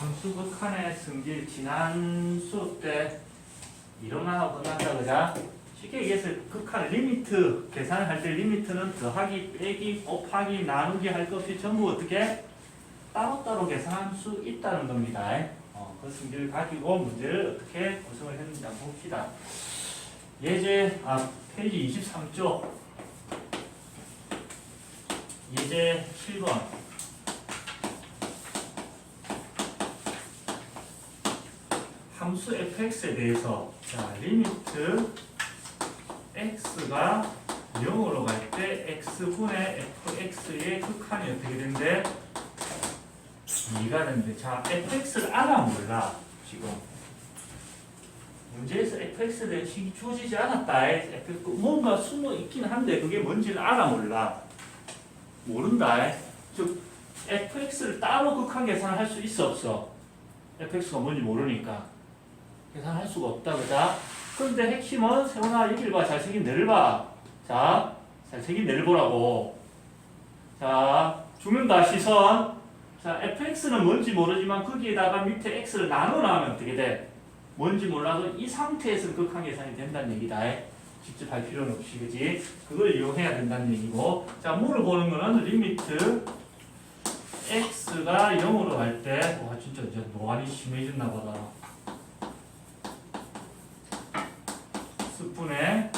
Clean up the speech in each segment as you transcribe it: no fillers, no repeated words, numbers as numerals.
함수 극한의 성질 지난 수업 때 이론만 하고 끝났다 그자? 쉽게 얘기해서 극한 리미트 계산을 할 때 리미트는 더하기, 빼기, 곱하기, 나누기 할 것 없이 전부 어떻게 따로따로 계산할 수 있다는 겁니다. 그 성질을 가지고 문제를 어떻게 구성을 했는지 한번 봅시다. 예제 페이지 23쪽 예제 7번 함수 fx에 대해서 자 리미트 x가 0으로 갈 때 x분의 fx의 극한이 어떻게 된대? 2가 된대. 자 fx를 알아 몰라 지금 문제에서 fx에 대한 식이 주어지지 않았다. 뭔가 숨어 있긴 한데 그게 뭔지는 알아 몰라 모른다. 즉 fx를 따로 극한 계산을 할 수 있어 없어? fx가 뭔지 모르니까 계산할 수가 없다 그자? 그런데 핵심은 세훈아 여기를 봐. 잘생긴 내를 봐. 자 잘생긴 내를 보라고. 자 죽는다 시선. 자 fx는 뭔지 모르지만 거기에다가 밑에 x를 나눠 나오면 어떻게 돼? 뭔지 몰라도 이 상태에서 극한 계산이 된다는 얘기다. 직접 할 필요는 없이 그지? 그걸 이용해야 된다는 얘기고. 자 물어보는 거는 리미트 x가 0으로 갈 때 와 진짜 이제 노안이 심해졌나 보다. 스푼에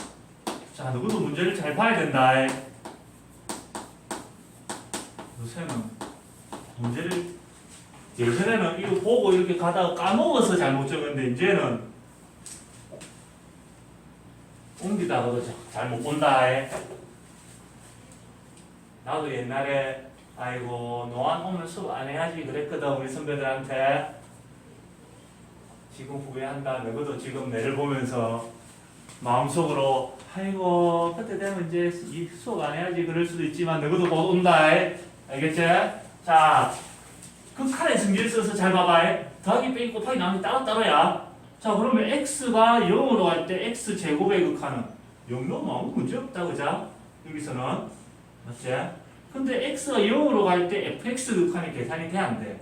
자 누구도 문제를 잘 봐야 된다. 요새는 문제를 예전에는 이거 보고 이렇게 가다가 까먹어서 잘못 적었는데 이제는 옮기다가도 잘 못 본다. 나도 옛날에 아이고 노안 오면 수업 안 해야지 그랬거든 우리 선배들한테. 지금 후회한다. 너희도 지금 내를 보면서 마음속으로 아이고 그때 되면 이제 이 수업 안 해야지 그럴 수도 있지만 너희도 곧 온다. 알겠지? 자 극한의 성질을 써서 잘 봐봐. 더하기 빼기 곱하기 나누기 따로따로야. 자 그러면 x가 0으로 갈 때 x제곱의 극한은 0 넣으면 아무 문제 없다 그자? 여기서는 맞지? 근데 x가 0으로 갈 때 fx 극한이 계산이 돼 안 돼?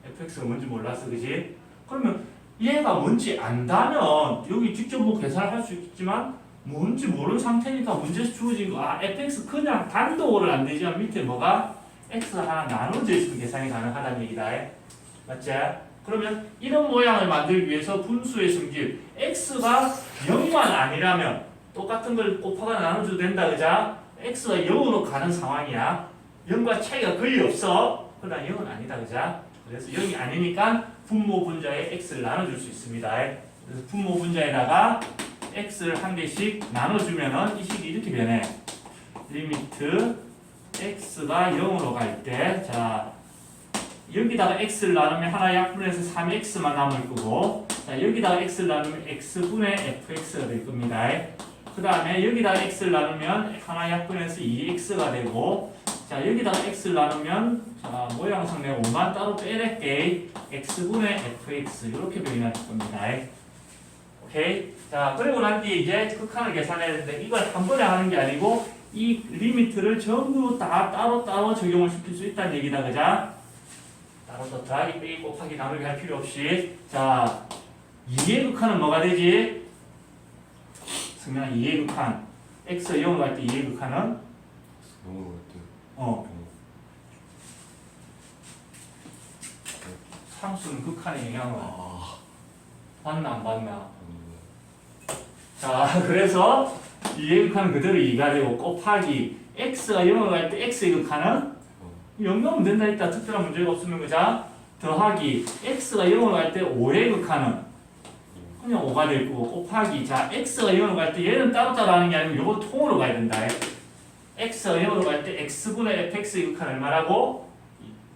fx가 뭔지 몰랐어 그지? 그러면 얘가 뭔지 안다면 여기 직접 뭐 계산을 할 수 있지만 뭔지 모르는 상태니까 문제에서 주어진 거 fx 그냥 단독으로는 안 되지만 밑에 뭐가 x가 하나 나눠져 있으면 계산이 가능하다는 얘기다. 맞지? 그러면 이런 모양을 만들기 위해서 분수의 성질 x가 0만 아니라면 똑같은 걸 곱하거나 나눠줘도 된다 그자? x가 0으로 가는 상황이야. 0과 차이가 거의 없어. 그러나 0은 아니다 그자? 그래서 0이 아니니까 분모 분자에 x를 나눠줄 수 있습니다. 그래서 분모 분자에다가 x를 한 개씩 나눠주면은 이 식이 이렇게 변해. 리미트 x가 0으로 갈 때, 자 여기다가 x를 나누면 하나 약분해서 3x만 남을 거고, 자 여기다가 x를 나누면 x분의 fx가 될 겁니다. 그 다음에 여기다가 x를 나누면 하나 약분해서 2x가 되고, 자 여기다가 x를 나누면 자 모양상 내가 5만 따로 빼낼게. x분의 fx 이렇게 변할 겁니다. 오케이. 자 그리고 난 뒤에 이제 극한을 계산해야 되는데 이걸 한 번에 하는 게 아니고 이 리미트를 전부 다 따로따로 적용을 시킬 수 있다는 얘기다 그자? 따로따로 더하기 빼기 곱하기 나누기 할 필요 없이. 자 2의 극한은 뭐가 되지? 승민아 2의 극한 x가 0으로 갈 때 2의 극한은? 0으로 갈 때. 상수는 극한의 영향을 받나 안 받나? 자 그래서 2의 극한은 그대로 2가 되고 곱하기 x가 0으로 갈 때 x의 극한은 0 넣으면 된다 했다. 특별한 문제가 없으면 그자? 더하기 x가 0으로 갈 때 5의 극한은 그냥 5가 될 거고 곱하기 자 x가 0으로 갈 때 얘는 따로따로 하는 게 아니고 요거 통으로 가야 된다. x가 0으로 갈 때 x분의 fx의 극한 얼마라고?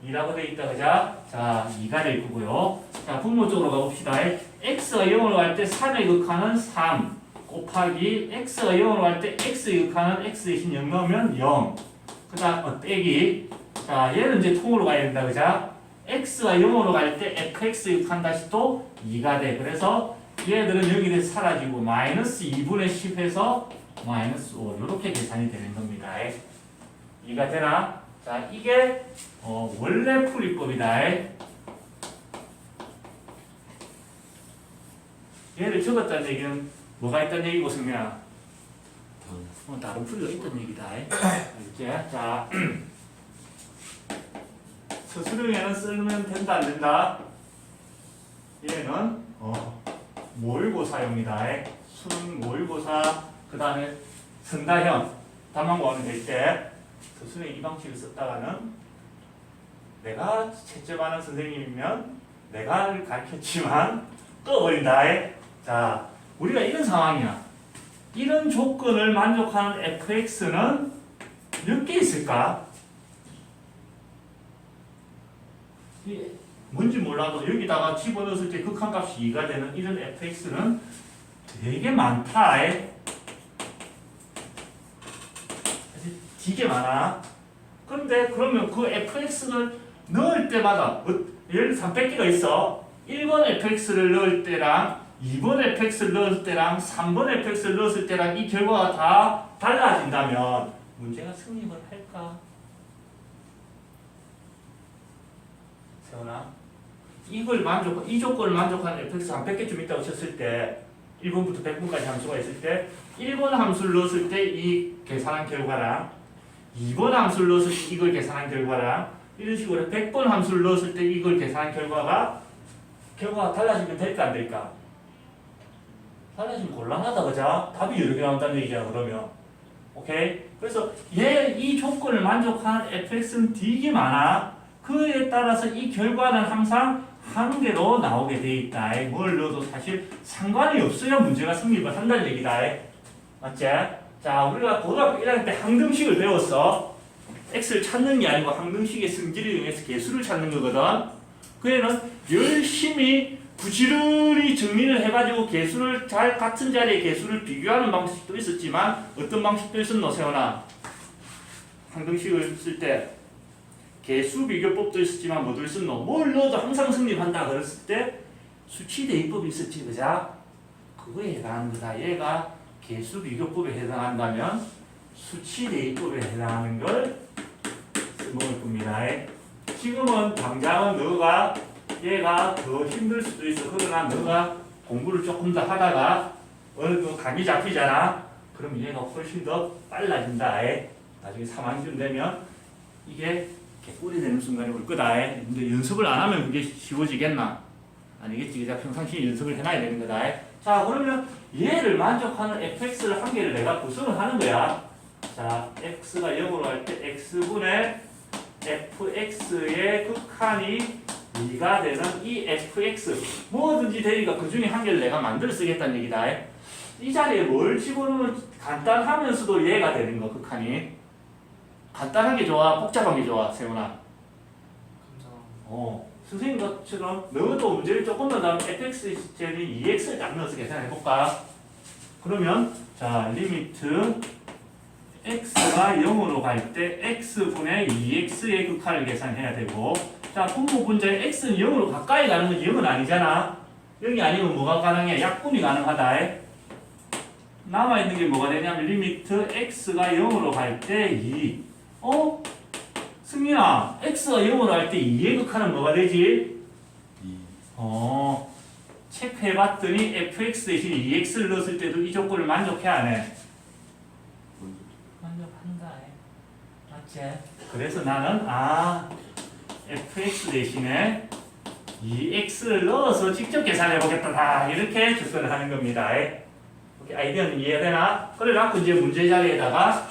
2라고 돼 있다 그자? 자 2가 될 거고요. 자 분모 쪽으로 가봅시다. x가 0으로 갈 때 3의 극한은 3 곱하기 x가 0으로 갈 때 x의 극한은 x 대신 0 넣으면 0. 그 다음 빼기 자 얘는 이제 통으로 가야 된다 그자? x가 0으로 갈 때 fx의 극한 다시 또 2가 돼. 그래서 얘들은 여기에 사라지고 마이너스 2분의 10에서 마이너스 5 이렇게 계산이 되는 겁니다. 이해가 되나? 자 이게 원래 풀이법이다. 얘를 적었다는 얘기는 뭐가 있다는 얘기고 승민아? 다음. 다른 풀이가 있다는 얘기다. 알겠지? 자, 서술형에는 쓰면 된다 안 된다? 얘는 모의고사용이다. 수능 모의고사 그 다음에 선다형 답안고하면 될 때 서술형 이 방식을 썼다가는 내가 채점하는 선생님이면 내가 가르쳤지만 꺼버린다. 자, 우리가 이런 상황이야. 이런 조건을 만족하는 fx는 몇 개 있을까? 뭔지 몰라도 여기다가 집어넣었을 때 극한값이 2가 되는 이런 fx는 되게 많다. 되게 많아. 그런데 그러면 그 fx를 넣을 때마다 예를 들어 300개가 있어. 1번 fx를 넣을 때랑 2번 fx를 넣을 때랑 3번 fx를 넣었을 때랑 이 결과가 다 달라진다면 문제가 성립을 할까? 세훈아, 이 조건을 만족하는 fx 한 100개쯤 있다고 쳤을 때 1번부터 100번까지 함수가 있을 때 1번 함수를 넣었을 때 이 계산한 결과랑 2번 함수를 넣었을 때 이걸 계산한 결과랑 이런 식으로 100번 함수를 넣었을 때 이걸 계산한 결과가 달라지면 될까 안 될까? 달라지면 곤란하다 그죠? 답이 여러 개 나온다는 얘기야 그러면. 오케이? 그래서 이 조건을 만족하는 fx는 되게 많아. 그에 따라서 이 결과는 항상 한 개로 나오게 돼 있다. 뭘 넣어도 사실 상관이 없어야 문제가 성립을 한다는 얘기다. 맞지? 자, 우리가 고등학교 1학년 때 항등식을 배웠어. x를 찾는 게 아니고 항등식의 성질을 이용해서 개수를 찾는 거거든. 그 애는 열심히 부지런히 정리를 해가지고 개수를 같은 자리에 개수를 비교하는 방식도 있었지만 어떤 방식도 있었노 세훈아? 항등식을 쓸 때 개수 비교법도 있었지만 뭐도 있었노? 뭘 넣어도 항상 성립한다 그랬을 때 수치 대입법이 있었지 그자? 그거에 해당하는 거다. 얘가 개수 비교법에 해당한다면 수치 대입법에 해당하는 걸 써먹을 겁니다. 지금은 당장은 너가 얘가 더 힘들 수도 있어. 그러나 너가 공부를 조금 더 하다가 어느 정도 감이 잡히잖아. 그럼 얘가 훨씬 더 빨라진다. 나중에 3학년 되면 이게 개꿀이 되는 순간이 올 거다. 근데 연습을 안 하면 그게 쉬워지겠나? 아니겠지. 그냥 평상시에 연습을 해놔야 되는 거다. 자, 그러면 얘를 만족하는 fx를 한 개를 내가 구성을 하는 거야. 자, x가 0으로 할 때 x분의 fx의 극한이 2가 되는 이 fx 뭐든지 되니까 그 중에 한 개를 내가 만들어 쓰겠다는 얘기다. 이 자리에 뭘 집어넣으면 간단하면서도 얘가 되는 거 극한이. 간단한 게 좋아? 복잡한 게 좋아? 세훈아. 선생님 것처럼 너도 문제를 조금 더 나면 fx 제곱이 2x를 딱 넣어서 계산해볼까? 그러면 자 리미트 x가 0으로 갈 때 x분의 2x의 극한을 계산해야 되고 자 분모 분자의 x는 0으로 가까이 가는 건 0은 아니잖아. 0이 아니면 뭐가 가능해? 약분이 가능하다. 남아있는 게 뭐가 되냐면 리미트 x가 0으로 갈 때 2 승민아 x가 0으로 할 때 2의 극한은 뭐가 되지? 2. 체크해봤더니 fx 대신 2x를 넣었을 때도 이 조건을 만족해 안 해? 만족한다. 맞지? 그래서 나는 fx 대신에 2x를 넣어서 직접 계산해보겠다. 이렇게 접근을 하는 겁니다. 아이디어는 이해되나? 그래갖고 이제 문제 자리에다가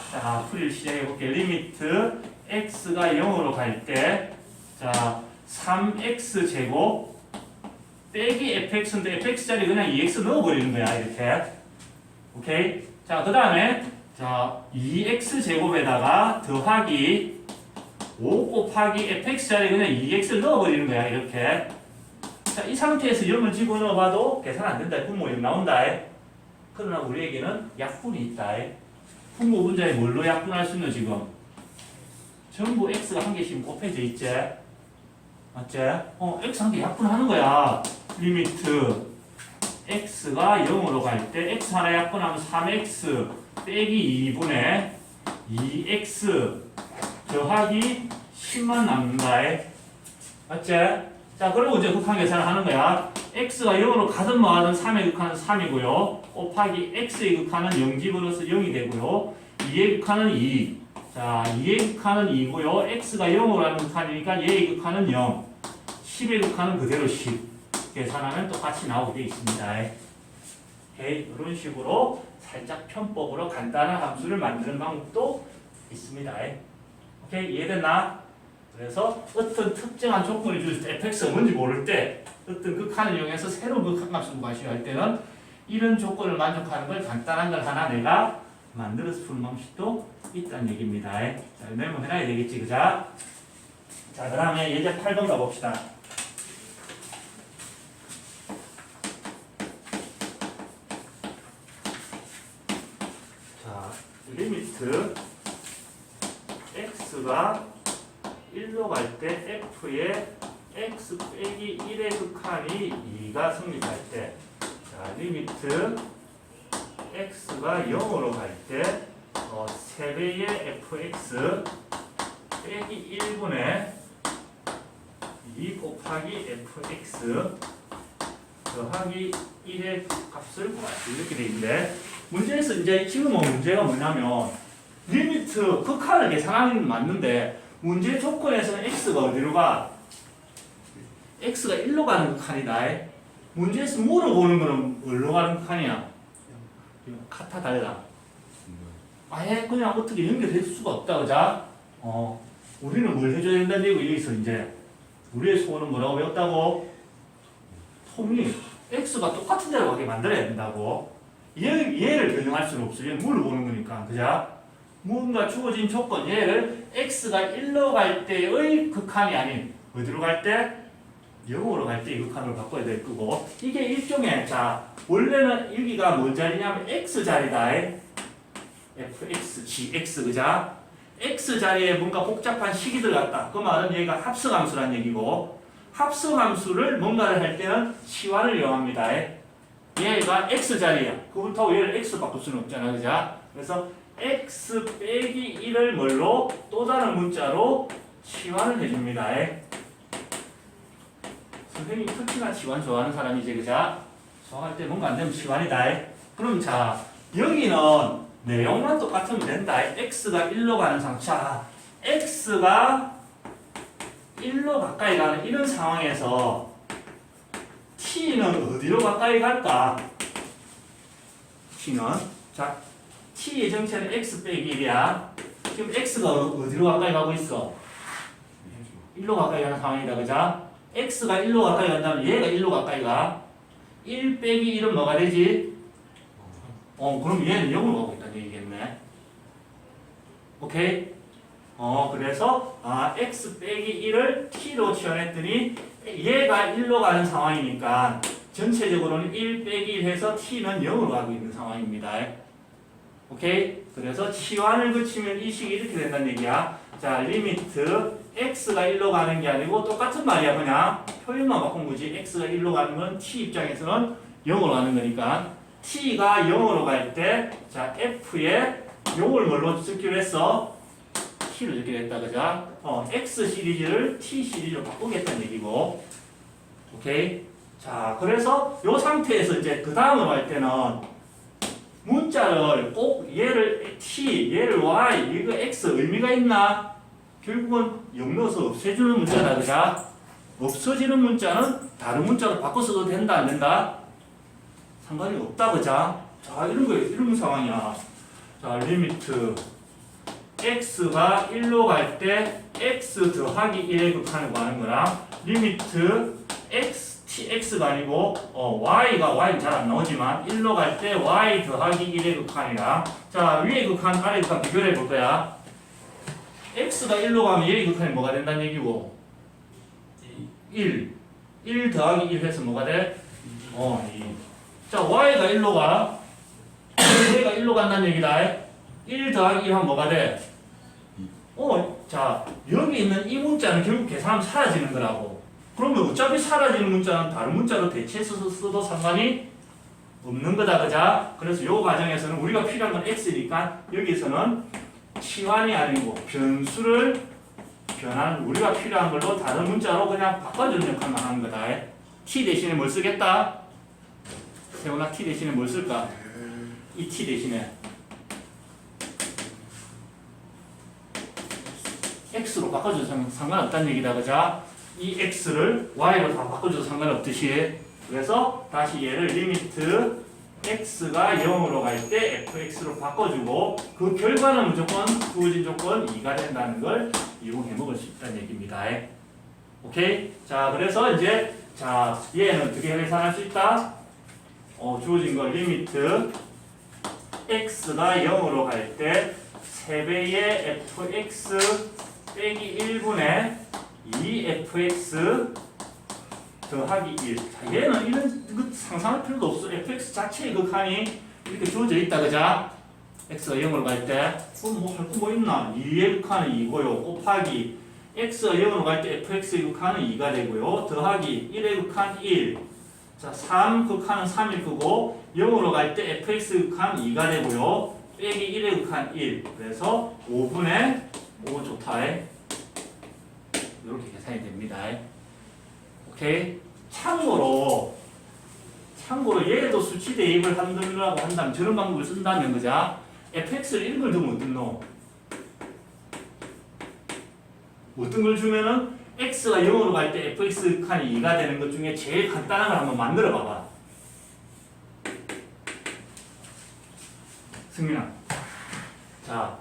풀이를 시작해볼게. 리미트 x가 0으로 갈 때 자 3x 제곱 빼기 fx인데 fx 자리에 그냥 2x 넣어버리는 거야. 이렇게. 오케이? 자, 그 다음에 자 2x 제곱에다가 더하기 5 곱하기 fx 자리에 그냥 2x를 넣어버리는 거야. 이렇게. 자, 이 상태에서 0을 집어넣어봐도 계산 안 된다. 분모 0 나온다. 그러나 우리에게는 약분이 있다. 분모 분자에 뭘로 약분할 수 있는 지금? 전부 x가 한 개씩 곱해져 있지? 맞지? x 한 개 약분하는 거야. 리미트 x가 0으로 갈 때 x 하나 약분하면 3x 빼기 2분의 2x 더하기 10만 남는다. 맞지? 자, 그리고 이제 극한 계산을 하는 거야. x가 0으로 가든 뭐하든 3의 극한은 3이고요. 곱하기 x의 극한은 0집으로서 0이 되고요. 2의 극한은 2. 자, 2의 극한은 2고요. x가 0으로 하는 극한이니까 얘의 극한은 0. 10의 극한은 그대로 10. 계산하면 똑같이 나오게 되어 있습니다. 오케이? 이런 식으로 살짝 편법으로 간단한 함수를 만드는 방법도 있습니다. 오케이? 이해됐나? 그래서 어떤 특정한 조건이 주어질 때 fx가 뭔지 모를 때 어떤 극한을 이용해서 새로운 극한값을 구하시려 할 때는 이런 조건을 만족하는 걸 간단한 걸 하나 내가 만들어서 푸는 방식도 있다는 얘기입니다. 자, 메모해놔야 되겠지, 그자? 자, 그 다음에 예제 8번 가봅시다. 자, 리미트 x가 1로 갈 때 f의 x 빼기 1의 극한이 2가 성립할 때, 자, 리미트 x가 0으로 갈 때 3배의 fx 빼기 1분의 2 곱하기 fx 더하기 1의 값을 구하시 이렇게 돼 있는데, 문제에서 이제 지금 문제가 뭐냐면 리미트 극한을 계산하는 건 맞는데 문제 조건에서는 x가 어디로 가? x가 1로 가는 극한이다. 문제에서 물어보는 거는 어디로 가는 극한이야? 같아 달라. 아예 그냥 어떻게 연결될 수가 없다, 그자? 우리는 뭘 해줘야 된다는 얘기고, 여기서 이제 우리의 소원은 뭐라고 배웠다고? 톱니 x가 똑같은 데로 가게 만들어야 된다고. 얘를 변형할 수는 없어. 얘는 물어보는 거니까, 그자? 뭔가 주어진 조건, 얘를 x가 1로 갈 때의 극한이 아닌 어디로 갈 때? 0으로 갈 때 이 극한으로 바꿔야 될 거고, 이게 일종의, 자, 원래는 여기가 뭔 자리냐면 x 자리다. fx, gx, 그자? x 자리에 뭔가 복잡한 식이 들어갔다. 그 말은 얘가 합성함수란 얘기고, 합성함수를 뭔가를 할 때는 치환을 이용합니다. 얘가 x 자리야. 그렇다고 얘를 x 바꿀 수는 없잖아, 그자? 그래서 x 빼기 1을 뭘로? 또 다른 문자로 치환을 해줍니다. 선생님 특히나 치환 좋아하는 사람이지, 그자? 수학할 때 뭔가 안 되면 치환이다. 그럼 자, 여기는 내용만 똑같으면 된다. x가 1로 가는 상황. 자, x가 1로 가까이 가는 이런 상황에서 t는 어디로 가까이 갈까? t는, 자, t의 정체는 x 빼기 1이야. 지금 x가 어디로 가까이 가고 있어? 1로 가까이 가는 상황이다, 그자? x가 1로 가까이 간다면 얘가 1로 가까이 가. 1 빼기 1은 뭐가 되지? 그럼 얘는 0으로 가고 있다는 얘기겠네. 오케이? 그래서 x 빼기 1을 t로 치환했더니 얘가 1로 가는 상황이니까 전체적으로는 1 빼기 1 해서 t는 0으로 가고 있는 상황입니다. 오케이? 그래서 치환을 거치면 이 식이 이렇게 된다는 얘기야. 자, 리미트 x가 1로 가는 게 아니고 똑같은 말이야. 그냥 표현만 바꾼 거지. x가 1로 가는 건 t 입장에서는 0으로 가는 거니까 t가 0으로 갈 때, 자, f에 0을 뭘로 적기로 했어? t로 적기로 했다, 그자? x 시리즈를 t 시리즈로 바꾸겠다는 얘기고. 오케이? 자, 그래서 이 상태에서 이제 그 다음으로 할 때는 문자를 꼭 얘를 t, 얘를 y, 이거 x 의미가 있나? 결국은 0 넣어서 없애주는 문자다, 그자? 없어지는 문자는 다른 문자로 바꿔 써도 된다, 안 된다? 상관이 없다, 그자? 자, 이런 상황이야. 자, 리미트 x가 1로 갈 때 x 더하기 1의 극한을 구하는 거랑, 리미트 x가 아니고 y는 잘 안 나오지만 1로 갈 때 y 더하기 1의 극한이랑, 자, 위의 극한, 아래의 극한 비교를 해볼 거야. x가 1로 가면 얘의 극한이 뭐가 된다는 얘기고, 1 더하기 1 해서 뭐가 돼? 2. 자, y가 1로 가. 얘가 1로 간다는 얘기다. 1 더하기 1 하면 뭐가 돼? 자, 여기 있는 이 문자는 결국 계산하면 사라지는 거라고. 그러면 어차피 사라지는 문자는 다른 문자로 대체해서 써도 상관이 없는 거다, 그자? 그래서 이 과정에서는 우리가 필요한 건 x니까 여기서는 치환이 아니고 변수를 우리가 필요한 걸로 다른 문자로 그냥 바꿔주는 역할만 하는 거다. t 대신에 뭘 쓰겠다? 세훈아 t 대신에 뭘 쓸까? 이 t 대신에 x로 바꿔줘도 상관없다는 얘기다. 그자? 이 x를 y로 다 바꿔줘도 상관없듯이. 그래서 다시 얘를 리미트 x가 0으로 갈 때 fx로 바꿔주고 그 결과는 무조건 주어진 조건 2가 된다는 걸 이용해 먹을 수 있다는 얘기입니다. 오케이? 자, 그래서 이제 자 얘는 어떻게 계산할 수 있다? 주어진 거 리미트 x가 0으로 갈 때 3배의 fx 빼기 1분의 2fx 더하기 1. 자, 얘는 이런 거 상상할 필요도 없어. fx 자체의 그 칸이 이렇게 주어져 있다, 그자? x가 0으로 갈 때, 그럼 뭐 할 거 뭐 있나? 2의 극한은 2고요. 곱하기 x가 0으로 갈 때 fx의 극한은 2가 되고요. 더하기 1의 극한 1. 자, 3 극한은 3일 거고 0으로 갈 때 fx의 극한 2가 되고요. 빼기 1의 극한 1. 그래서 5분의 5 좋다. 이렇게 계산이 됩니다. 오케이? 참고로 얘도 수치 대입을 한다고 한다면 저런 방법을 쓴다면 그자? fx를 1걸 두면 어떻노? 어떤 걸 주면은 x가 0으로 갈 때 fx 칸이 2가 되는 것 중에 제일 간단한 걸 한번 만들어 봐봐. 승민아. 자,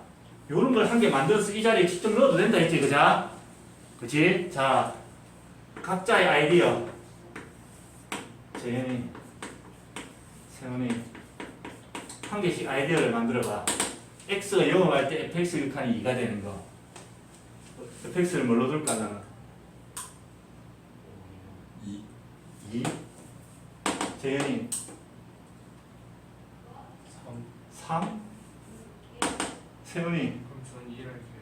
요런 걸 한 개 만들어서 이 자리에 직접 넣어도 된다 했지, 그자? 그치? 자, 각자의 아이디어. 재현이, 세훈이 한 개씩 아이디어를 만들어봐. x가 0으로 갈 때 fx 칸이 2가 되는 거. fx를 뭘로 둘까 나는? 2. 재현이 3. 세훈이 그럼 전 2 할게요.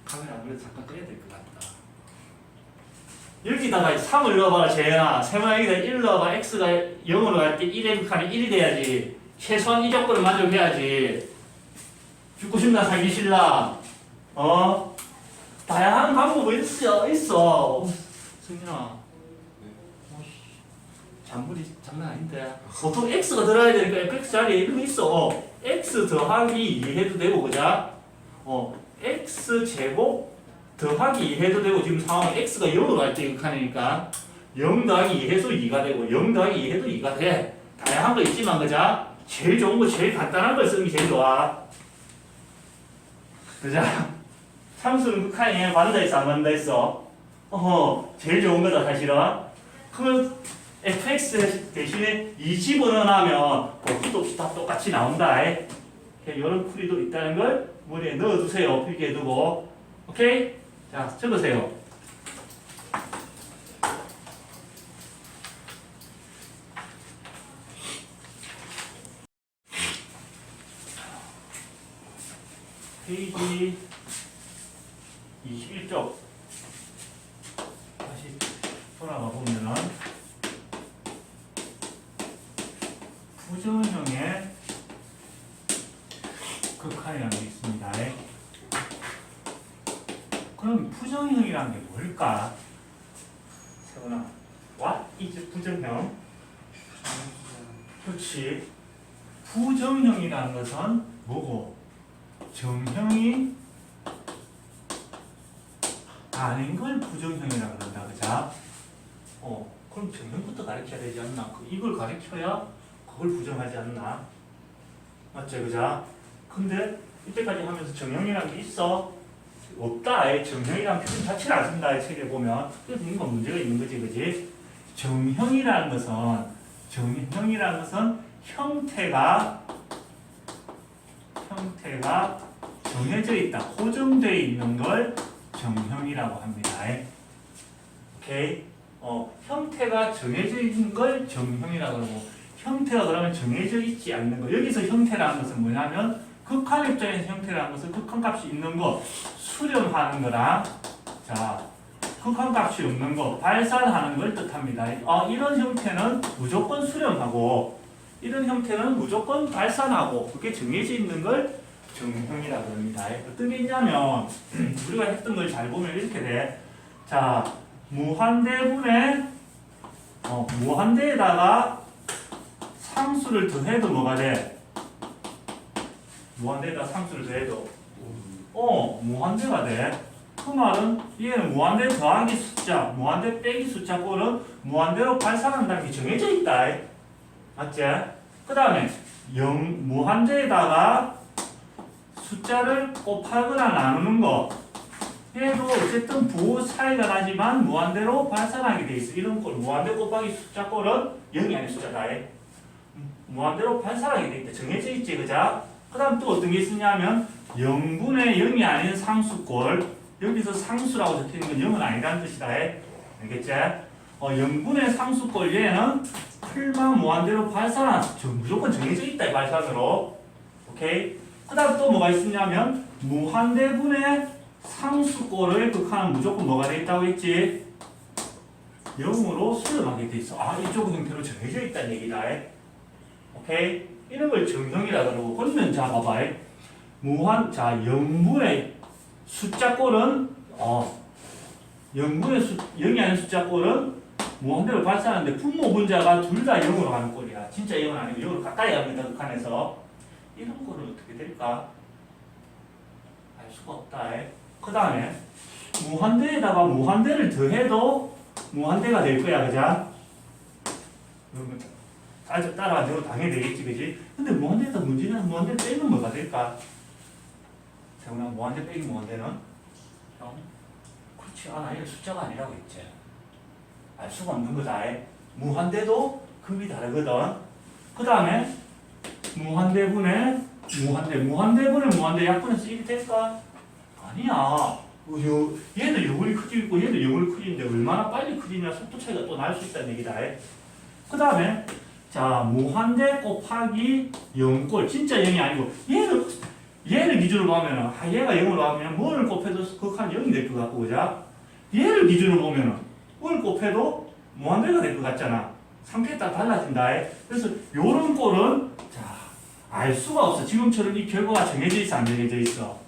카메라 아무래도 잠깐 끄야 될 것 같다. 여기다가 3을 넣어봐라 재현아. 세훈아 여기다 1 넣어봐. x가 0으로 갈 때 1의 극한이 1이 돼야지. 최소한 이 조건을 만족해야지. 죽고 싶나 살기 싫나? 다양한 방법이 있어. 승민아. 잔물이 장난 아닌데. 보통 x가 들어야 되니까 fx 자리에 이런 거 있어. x 더하기 2 해도 되고, 그자? x 제곱 더하기 2 해도 되고, 지금 상황은 x가 0으로 갈 때 이거 칸이니까 0 더하기 2 해도 2가 되고, 0 더하기 2 해도 2가 돼. 다양한 거 있지만, 그자? 제일 좋은 거, 제일 간단한 걸 쓰는 게 제일 좋아. 그자? 참수는 극한이 맞는다 했어, 안 맞는다 했어? 제일 좋은 거다, 사실은. 그러면 fx 대신에 2 집어넣으면 볼도 없이 다 똑같이 나온다. 이런 풀이도 있다는 걸 머리에 넣어두세요. 필기해 두고. 오케이? 자, 적으세요. 페이지 21쪽 다시 돌아가 보면은 부전형의 극한이라는 게 있습니다. 그럼 부정형이라는 게 뭘까? 세훈아, what is 부정형? 그렇지. 부정형이라는 것은 뭐고? 정형이 아닌 걸 부정형이라고 그런다, 그자? 그럼 정형부터 가르쳐야 되지 않나? 이걸 가르쳐야 그걸 부정하지 않나? 맞죠, 그자? 근데 이때까지 하면서 정형이라는 게 있어? 없다. 아예 정형이라는 표현 자체를 안 쓴다. 이 책에 보면. 그래서 뭔가 문제가 있는 거지, 그지? 정형이라는 것은 형태가 정해져 있다. 고정되어 있는 걸 정형이라고 합니다. 오케이? 형태가 정해져 있는 걸 정형이라고 하고, 형태가 그러면 정해져 있지 않는 거. 여기서 형태라는 것은 뭐냐면 극한 입장에서 형태라는 것은 극한값이 있는 거 수렴하는 거랑, 자, 극한값이 없는 거 발산하는 걸 뜻합니다. 이런 형태는 무조건 수렴하고 이런 형태는 무조건 발산하고, 그게 정해져 있는 걸 정형이라고 합니다. 어떤 게 있냐면 우리가 했던 걸 잘 보면 이렇게 돼. 자, 무한대분의 무한대에다가 상수를 더해도 뭐가 돼? 무한대에다가 상수를 더해도 무한대가 돼. 그 말은 얘는 무한대 더하기 숫자, 무한대 빼기 숫자 꼴은 무한대로 발산한다는 게 정해져 있다. 맞지? 그 다음에 무한대에다가 숫자를 곱하거나 나누는 거 얘도 어쨌든 부 차이가 나지만 무한대로 발산하게 돼 있어. 이런 꼴 무한대 곱하기 숫자 꼴은 0이 아닌 숫자다. 무한대로 발산하게 돼 있다. 정해져 있지, 그자? 그 다음 또 어떤 게 있었냐면 0분의 0이 아닌 상수꼴. 여기서 상수라고 적혀있는 건 0은 아니라는 뜻이다. 알겠지? 0분의 상수꼴 얘는 풀만 무한대로 발산한 무조건 정해져 있다. 이 발산으로. 오케이? 그 다음 또 뭐가 있었냐면 무한대분의 상수꼴의 극한은 무조건 뭐가 돼 있다고 했지? 0으로 수렴하게 돼 있어. 아, 이쪽 형태로 정해져 있다는 얘기다. 오케이? 이런 걸 정형이라 그러고. 그러면 자, 봐봐. 0분의 숫자꼴은 0이 아닌 숫자꼴은 무한대로 발산하는데 분모 분자가 둘 다 0으로 가는 꼴이야. 진짜 0은 아니고 0으로 가까이 갑니다. 극한에서. 이런 꼴은 어떻게 될까? 알 수가 없다. 그 다음에 무한대에다가 무한대를 더해도 무한대가 될 거야. 그자? 따라가 대로 당연히 되겠지. 그지? 근데 무한대에다 문제는 무한대 빼면 뭐가 될까? 세훈아, 무한대 빼기 무한대는? 그렇지 않아. 이게 숫자가 아니라고 했지. 알 수가 없는 거다. 무한대도 급이 다르거든. 그 다음에 무한대분의 무한대 약분해서 1이 될까? 아니야. 얘도 0을 커지고 얘도 0을 커지는데 얼마나 빨리 커지냐 속도 차이가 또 날 수 있다는 얘기다. 그 다음에 자 무한대 곱하기 0꼴 진짜 0이 아니고 얘를 기준으로 보면은 얘가 0으로 하면 뭐를 곱해도 극한 0이 될 것 같고 그자? 얘를 기준으로 보면은 뭘 곱해도 무한대가 될 것 같잖아. 상태에 따라 달라진다. 그래서 요런 꼴은 알 수가 없어. 지금처럼 이 결과가 정해져 있어, 안 정해져 있어?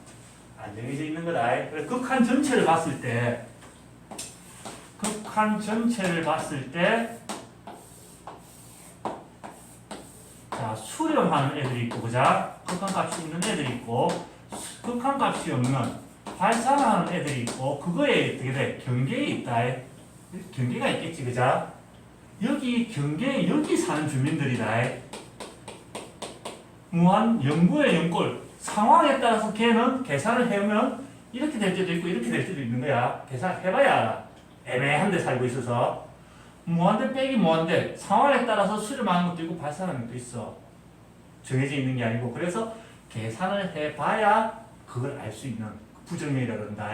안 정해져 있는 거다. 그래서 극한 전체를 봤을 때 자, 수렴하는 애들이 있고, 그자? 극한값이 있는 애들이 있고, 극한값이 없는 발산하는 애들이 있고, 그거에 어떻게 돼? 경계에 있다. 경계가 있겠지, 그자? 여기 사는 주민들이다. 무한 0분의 0꼴. 상황에 따라서 걔는 계산을 해오면 이렇게 될 때도 있고, 이렇게 될 때도 있는 거야. 계산해봐야 알아. 애매한 데 살고 있어서. 무한대 빼기 무한대 상황에 따라서 수렴하는 것도 있고 발산하는 것도 있어. 정해져 있는 게 아니고 그래서 계산을 해봐야 그걸 알 수 있는 부정형이라 그런다.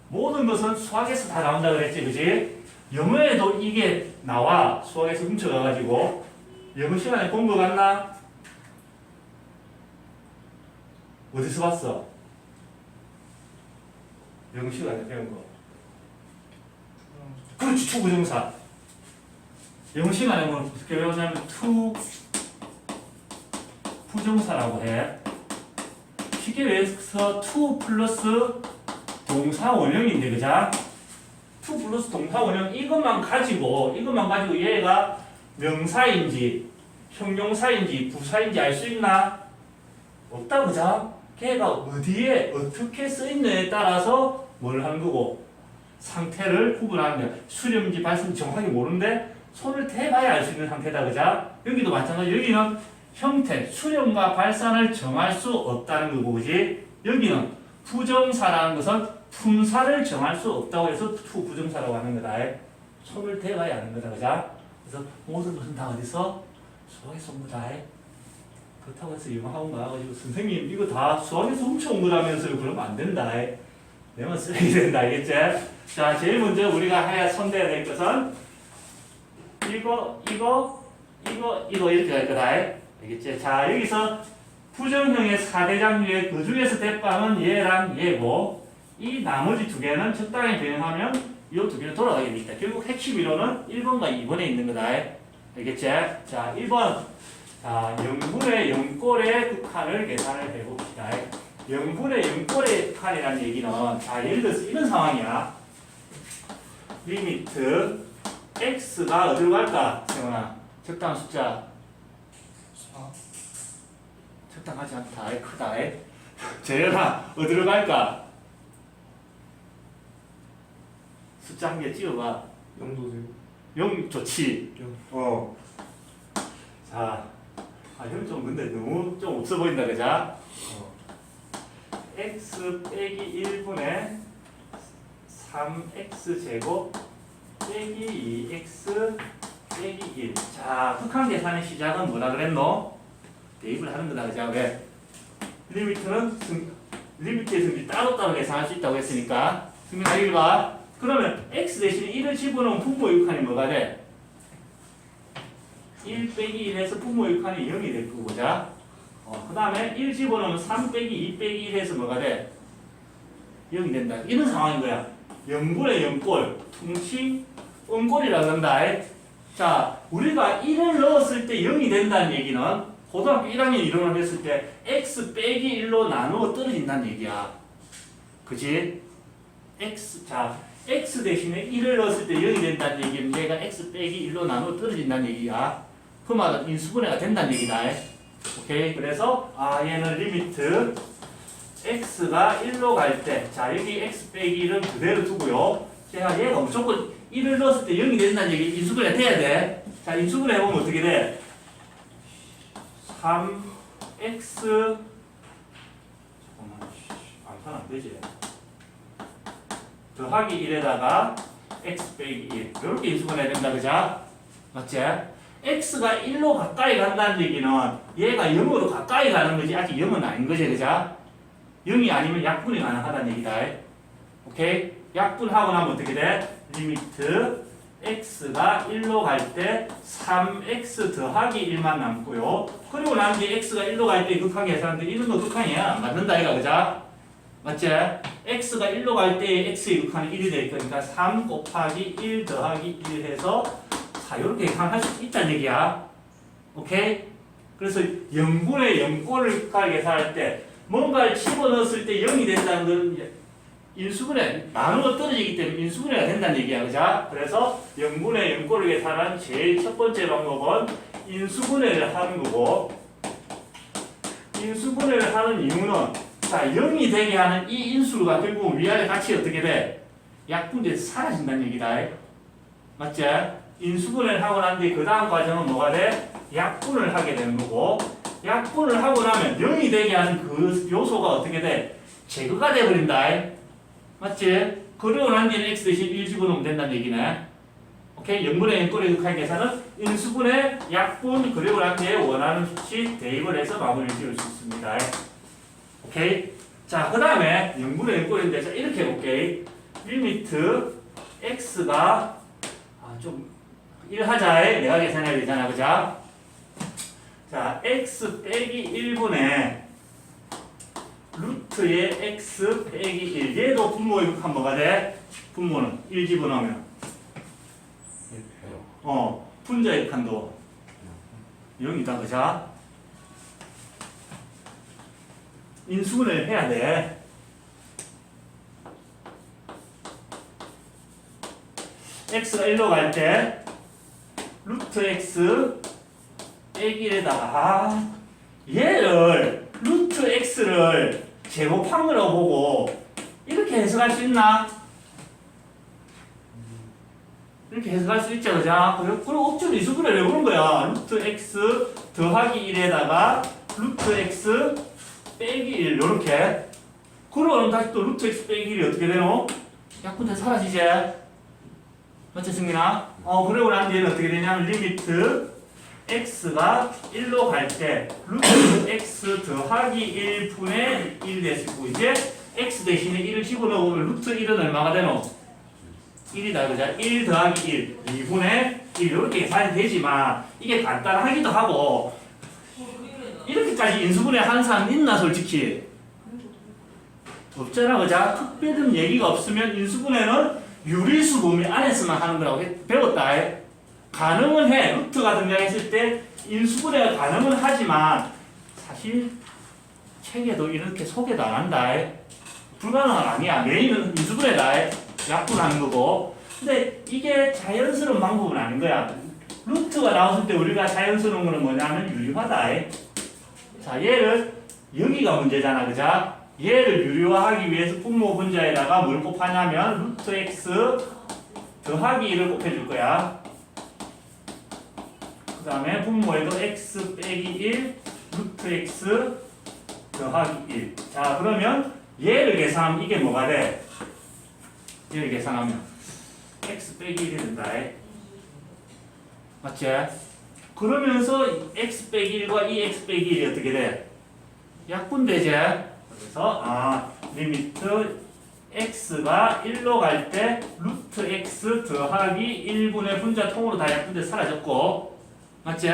모든 것은 수학에서 다 나온다 그랬지, 그지? 영어에도 이게 나와. 수학에서 훔쳐가가지고 영어 시간에 본 거 같나? 어디서 봤어? 영어 시간에 배운 거. 그렇지, 투부정사. 영어 시간에 뭐 어떻게 배우냐면 투 부정사라고 해. 쉽게 외워서 투 플러스 동사 원형인데, 그자? 투 플러스 동사 원형 이것만 가지고 얘가 명사인지 형용사인지 부사인지 알 수 있나? 없다, 그자? 걔가 어디에 어떻게 쓰있느냐에 따라서 뭘 하는 거고 상태를 구분하는 거야. 수렴인지 발생인지 정확하게 모르는데 손을 대봐야 알 수 있는 상태다, 그자? 여기도 마찬가지. 여기는 형태, 수렴과 발산을 정할 수 없다는 거고, 그지? 여기는 부정사라는 것은 품사를 정할 수 없다고 해서 부정사라고 하는 거다. 손을 대봐야 하는 거다, 그자? 그래서 모든 것은 다 어디서? 수학에서 온 거다. 그렇다고 해서 영어 학원 가가지고 선생님 이거 다 수학에서 훔쳐온 거라면서요. 그러면 안 된다. 내만 쓰레기 된다, 알겠지? 자, 제일 먼저 우리가 해야 손대야 될 것은 이거 이렇게 할 거다. 알겠지? 자, 여기서 부정형의 4대장 중에 그 중에서 대빵은 얘랑 얘고 이 나머지 두 개는 적당히 변형하면 이 두 개는 돌아가게 돼 있다. 결국 핵심 이론은 1번과 2번에 있는 거다. 알겠지? 자, 1번. 자, 0분의 0꼴의 극한을 계산을 해봅시다. 0분의 0꼴의 극한이라는 얘기는 자, 예를 들어서 이런 상황이야. 리미트 x가 어디로 갈까? 세훈아 적당한 숫자 적당하지 않다 크다 재현아 어디로 갈까? 숫자 한 개 찍어봐. 0도세요. 0 좋지. 영. 자, 형 좀 근데 너무 좀 없어 보인다 그자? x 빼기 1분의 3x 제곱 빼기 2x 빼기 1. 자, 극한 계산의 시작은 뭐라 그랬노? 대입을 하는 거다 그자? 왜? 리미트의 승비 따로따로 계산할 수 있다고 했으니까 승민아 이리 봐. 그러면 x 대신에 1을 집어넣으면 분모의 극한이 뭐가 돼? 1 빼기 1에서 분모의 극한이 0이 될 거고 보자. 그 다음에 1 집어넣으면 3 빼기 2 빼기 1에서 뭐가 돼? 0이 된다. 이런 상황인 거야. 0분의 0꼴 퉁치 음꼴이라고 한다. 자, 우리가 1을 넣었을 때 0이 된다는 얘기는 고등학교 1학년 이론을 했을 때 x 빼기 1로 나누어 떨어진다는 얘기야. 그지? x 대신에 1을 넣었을 때 0이 된다는 얘기는 얘가 x 빼기 1로 나누어 떨어진다는 얘기야. 그마다 인수분해가 된다는 얘기다. 오케이? 그래서 얘는 리미트 x가 1로 갈 때, 자 여기 x 빼기 1은 그대로 두고요. 제가 얘가 무조건 1을 넣었을 때 0이 된다는 얘기 인수분해 돼야 돼. 자 인수분해 해보면 어떻게 돼? 3x 잠깐만 안 되지. 더하기 1에다가 x 빼기 1 이렇게 인수분해야 된다 그자? 맞지? x가 1로 가까이 간다는 얘기는 얘가 0으로 가까이 가는 거지 아직 0은 아닌 거지 그자? 0이 아니면 약분이 가능하다는 얘기다. 오케이? 약분하고 나면 어떻게 돼? 리미트 x가 1로 갈 때 3x 더하기 1만 남고요. 그리고 난 뒤에 x가 1로 갈 때 극하게 계산하는데 1은 너 극한이야. 안 맞는다 이가 그자? 맞지? x가 1로 갈 때 x의 극한이 1이 될 거니까 3 곱하기 1 더하기 1 해서 자 이렇게 계산할 수 있다는 얘기야. 오케이? 그래서 0분의 0꼴을 계산할 때 뭔가를 집어넣었을 때 0이 된다는 건 인수분해 나누어 떨어지기 때문에 인수분해가 된다는 얘기야. 그자? 그래서 0분의 0꼴을 계산한 제일 첫 번째 방법은 인수분해를 하는 거고 인수분해를 하는 이유는 자 0이 되게 하는 이 인수가 결국 위아래 같이 어떻게 돼? 약분돼서 사라진다는 얘기다. 맞지? 인수분해를 하고 난 뒤에 그 다음 과정은 뭐가 돼? 약분을 하게 되는 거고 약분을 하고 나면 0이 되게 하는 그 요소가 어떻게 돼? 제거가 돼버린다. 맞지? 그러고 난 뒤에 x 대신 1 집어넣으면 된다는 얘기네. 오케이? 0분의 0꼴의 극한 계산은 인수분해, 약분, 그리고 난 뒤에 원하는 수치 대입을 해서 마무리를 지을 수 있습니다. 오케이? 자, 그 다음에 0분의 0꼴인데 자, 이렇게 해볼게. 리미트 x가 좀 1 하자. 내가 계산해야 되잖아. 그자? 자, x 빼기 1분의 루트의 x 빼기 1. 얘도 분모의 극한 뭐가 돼? 분모는 1 집어넣으면 분자의 극한도 0이다. 그자? 인수분해를 해야 돼. x가 1로 갈 때 루트 x 빼기 1에다가 얘를 루트 x를 제곱한 거라고 보고 이렇게 해석할 수 있나? 이렇게 해석할 수 있죠, 그죠? 그리고 억지로 인수분해를 해보는 거야. 루트 x 더하기 1에다가 루트 x 빼기 1 이렇게. 그러면 다시 또 루트 x 빼기 1이 어떻게 되노? 약분돼 사라지지? 맞지, 승민아? 그러고 난 뒤에는 어떻게 되냐면 리미트 x가 1로 갈 때 루트 x 더하기 1분의 1 됐고 이제 x 대신에 1을 집어넣으면 루트 1은 얼마가 되노? 1이다. 그죠? 1 더하기 1 2분의 1 이렇게 계산이 되지만 이게 간단하기도 하고 이렇게까지 인수분해 하는 사람 있나 솔직히? 없잖아. 그죠? 특별한 얘기가 없으면 인수분해는 유리수 범위 안에서만 하는 거라고 배웠다. 가능은 해. 루트가 등장했을 때 인수분해가 가능은 하지만 사실 책에도 이렇게 소개도 안 한다. 불가능은 아니야. 메인은 인수분해다. 약분하는 거고. 근데 이게 자연스러운 방법은 아닌 거야. 루트가 나왔을 때 우리가 자연스러운 거는 뭐냐면 유리화다. 자, 얘를 여기가 문제잖아, 그자? 얘를 유리화하기 위해서 분모 분자에다가 뭘 곱하냐면 루트 x 더하기 1을 곱해줄 거야. 그 다음에 분모에도 x 빼기 1 루트 x 더하기 1. 자, 그러면 얘를 계산하면 이게 뭐가 돼? 얘를 계산하면 x 빼기 1이 된다. 맞지? 그러면서 x 빼기 1과 이 x 빼기 1이 어떻게 돼? 약분되지? 그래서 리미트 x가 1로 갈 때 루트 x 더하기 1분의 분자 통으로 다 약분돼 사라졌고, 맞지?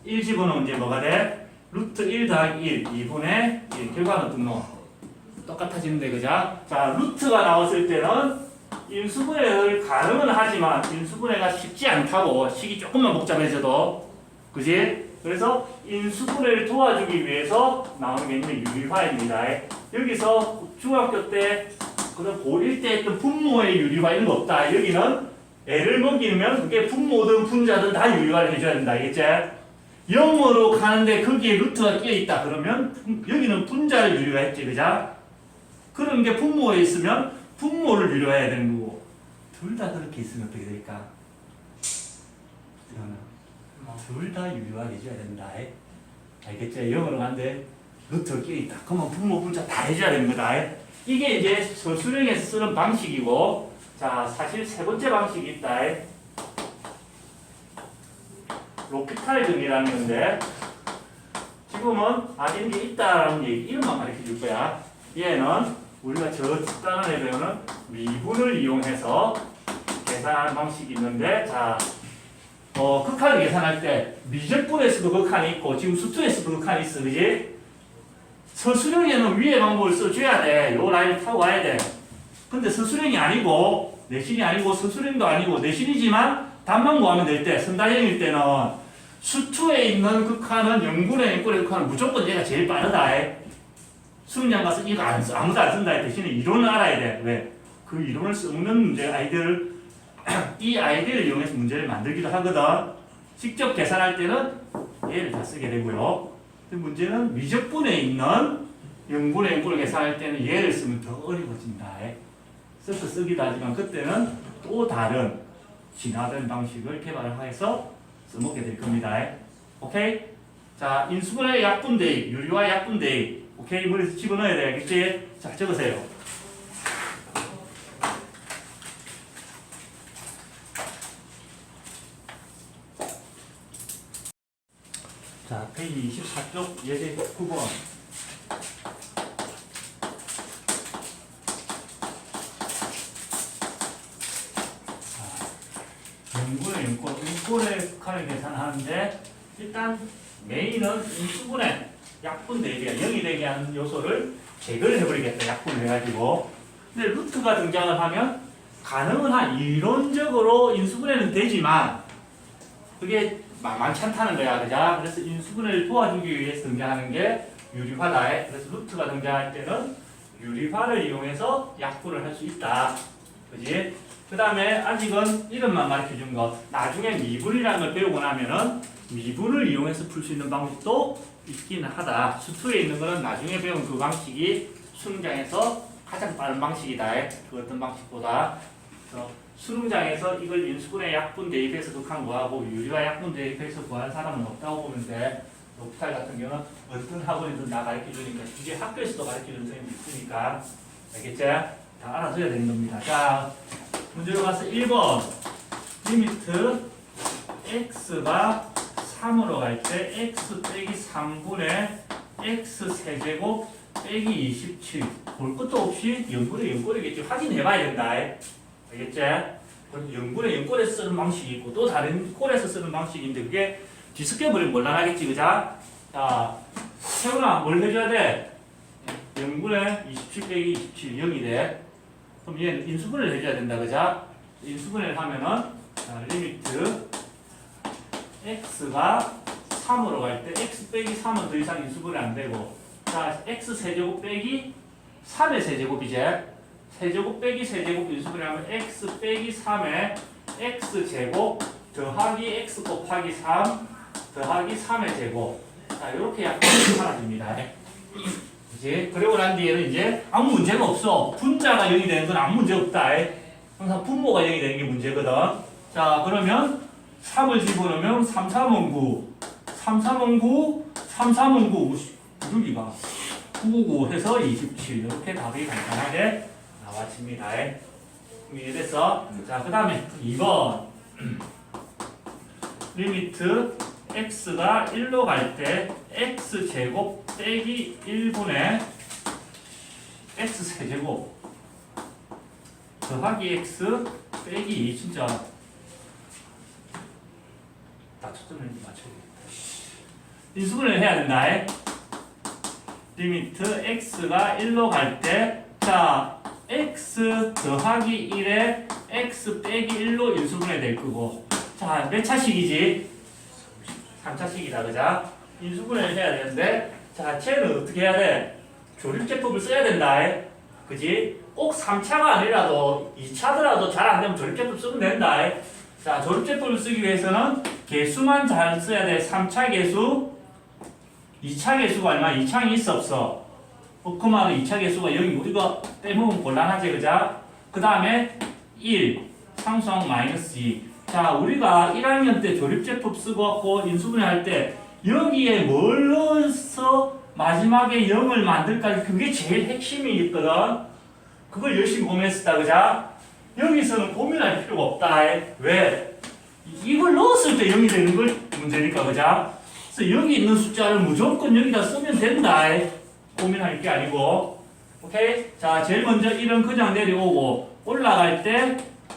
1 집어넣으면 이제 뭐가 돼? 루트 1 더하기 1, 2분의 1. 결과는 어떤 놈? 똑같아지는데, 그자? 자, 루트가 나왔을 때는 인수분해를 가능은 하지만 인수분해가 쉽지 않다고, 식이 조금만 복잡해져도, 그지? 그래서 인수분해를 도와주기 위해서 나오는 게 있는 유리화입니다. 여기서 중학교 때 그런 고1 때 했던 분모의 유리화 이런 거 없다. 여기는 애를 먹이면 그게 분모든 분자든 다 유리화를 해줘야 된다. 알겠지? 0으로 가는데 거기에 루트가 끼어있다. 그러면 여기는 분자를 유리화했지. 그자? 그런 게 분모에 있으면 분모를 유리화해야 되는 거고, 둘 다 그렇게 있으면 어떻게 될까? 둘 다 유리화해줘야 된다. 알겠지? 0으로 가는데 루트가 끼어있다. 그러면 분모 분자 다 해줘야 되는 거다. 이게 이제 서술형에서 쓰는 방식이고, 자, 사실 세 번째 방식이 있다. 로피탈 정리라는 건데, 지금은 이런 게 있다라는 얘기, 이름만 가르쳐 줄 거야. 얘는 우리가 저 집단원에 배우는 미분을 이용해서 계산하는 방식이 있는데, 자, 극한을 계산할 때 미적분에서도 극한이 있고 지금 수투에서도 극한이 있어, 그지? 서술형에는 위의 방법을 써줘야 돼. 요 라인을 타고 와야 돼. 근데 서술형이 아니고 내신이 아니고 서술형도 아니고 내신이지만 답만 구하면 될 때, 선다형일 때는 수투에 있는 극한은 0분의 0분의 극한은 무조건 얘가 제일 빠르다. 수능장 가서 이거 안 써, 아무도 안 쓴다. 대신에 이론을 알아야 돼. 왜? 그 이론을 쓰는 문제 아이들 이 아이디어를 이용해서 문제를 만들기도 하거든. 직접 계산할 때는 얘를 다 쓰게 되고요. 근데 문제는 미적분에 있는 0분의 0분을 계산할 때는 얘를 쓰면 더 어려워진다. 써서 쓰기도 하지만 그때는 또 다른 진화된 방식을 개발을 해서 써먹게 될 겁니다. 오케이? 자, 인수분해 약분대입, 유리화 약분대입. 오케이? 머리에서 집어넣어야 되겠지? 자, 적으세요. 자, 페이지 24쪽 예제 9번. 0분의 0꼴, 인꼴의 극한을 계산하는데 일단 메인은 인수분해, 약분 대비야. 0이 되게 하는 요소를 제거를 해버리겠다. 약분을 해가지고. 근데 루트가 등장을 하면 가능은 한 이론적으로 인수분해는 되지만 그게 많지 않다는 거야. 그죠? 그래서 인수분해를 도와주기 위해서 등장하는 게 유리화다. 그래서 루트가 등장할 때는 유리화를 이용해서 약분을 할 수 있다. 그지? 그 다음에 아직은 이름만 가르쳐 준 것. 나중에 미분이라는 걸 배우고 나면은 미분을 이용해서 풀 수 있는 방법도 있기는 하다. 수투에 있는 거는 나중에 배운 그 방식이 수능장에서 가장 빠른 방식이다. 그 어떤 방식보다. 수능장에서 이걸 인수분해 약분 대입해서 극한 구하고 유리화 약분 대입해서 구하는 사람은 없다고 보면 돼. 로피탈 같은 경우는 어떤 학원이든 다 가르쳐 주니까, 이제 학교에서도 가르쳐 주는 선생님이 있으니까. 알겠지? 다 알아둬야 되는 겁니다. 자, 문제로 가서 1번. 리미트 x가 3으로 갈 때 x 빼기 3분의 x 세제곱 빼기 27. 볼 것도 없이 0분의 0꼴이겠지. 확인해봐야 된다. 알겠지? 0분의 0꼴에서 쓰는 방식이 있고 또 다른 꼴에서 쓰는 방식인데 그게 뒤섞여버리면 곤란하겠지. 그자? 자, 태훈아 뭘 해줘야 돼? 0분의 27 빼기 27, 0이 돼. 그럼 얘는 인수분해를 해줘야 된다. 그자? 인수분해를 하면은 자, 리미트 x가 3으로 갈 때 x 빼기 3은 더 이상 인수분해 안 되고, 자, x 세제곱 빼기 3의 세제곱 이제 세제곱 빼기 세제곱 인수분해하면 x 빼기 3의 x제곱 더하기 x 곱하기 3 더하기 3의 제곱. 자, 이렇게 약분이 사라집니다. 이제 그리고 난 뒤에는 이제 아무 문제가 없어. 분자가 0이 되는 건 아무 문제 없다. 항상 분모가 0이 되는 게 문제거든. 자, 그러면 3을 집어넣으면 3, 3은 9, 3, 3은 9, 3, 3은 9, 여기가 9, 9 해서 27. 이렇게 답이 간단하게 나와집니다. 이해됐어? 자, 그 다음에 2번. 리미트 x가 1로 갈 때 x제곱 빼기 1분의 x세제곱 더하기 x 빼기 2. 진짜 다 초점을 맞춰야겠다. 인수분해를 해야 된다. 리미트 x가 1로 갈 때 자 x 더하기 1에 x 빼기 1로 인수분해 될 거고. 자, 몇 차식이지? 3차식이다, 그자? 인수분해를 해야 되는데, 자, 쟤는 어떻게 해야 돼? 조립제법을 써야 된다, 그지? 꼭 3차가 아니라도 2차더라도 잘 안 되면 조립제법 쓰면 된다. 자, 조립제법을 쓰기 위해서는 개수만 잘 써야 돼. 3차 개수, 2차 개수가 얼마? 2차이 있어, 없어? 그만은 2차 개수가 0이 우리가 빼먹으면 곤란하지, 그자? 그 다음에 1, 상수항 마이너스 2. 자, 우리가 1학년 때 조립제법 쓰고 갖고 인수분해 할 때 여기에 뭘 넣어서 마지막에 0을 만들까? 그게 제일 핵심이 있거든. 그걸 열심히 고민했었다, 그자? 여기서는 고민할 필요가 없다. 왜? 이걸 넣었을 때 0이 되는 걸 문제니까, 그자? 그래서 여기 있는 숫자를 무조건 여기다 쓰면 된다. 고민할 게 아니고. 오케이? 자, 제일 먼저 1은 그냥 내려오고 올라갈 때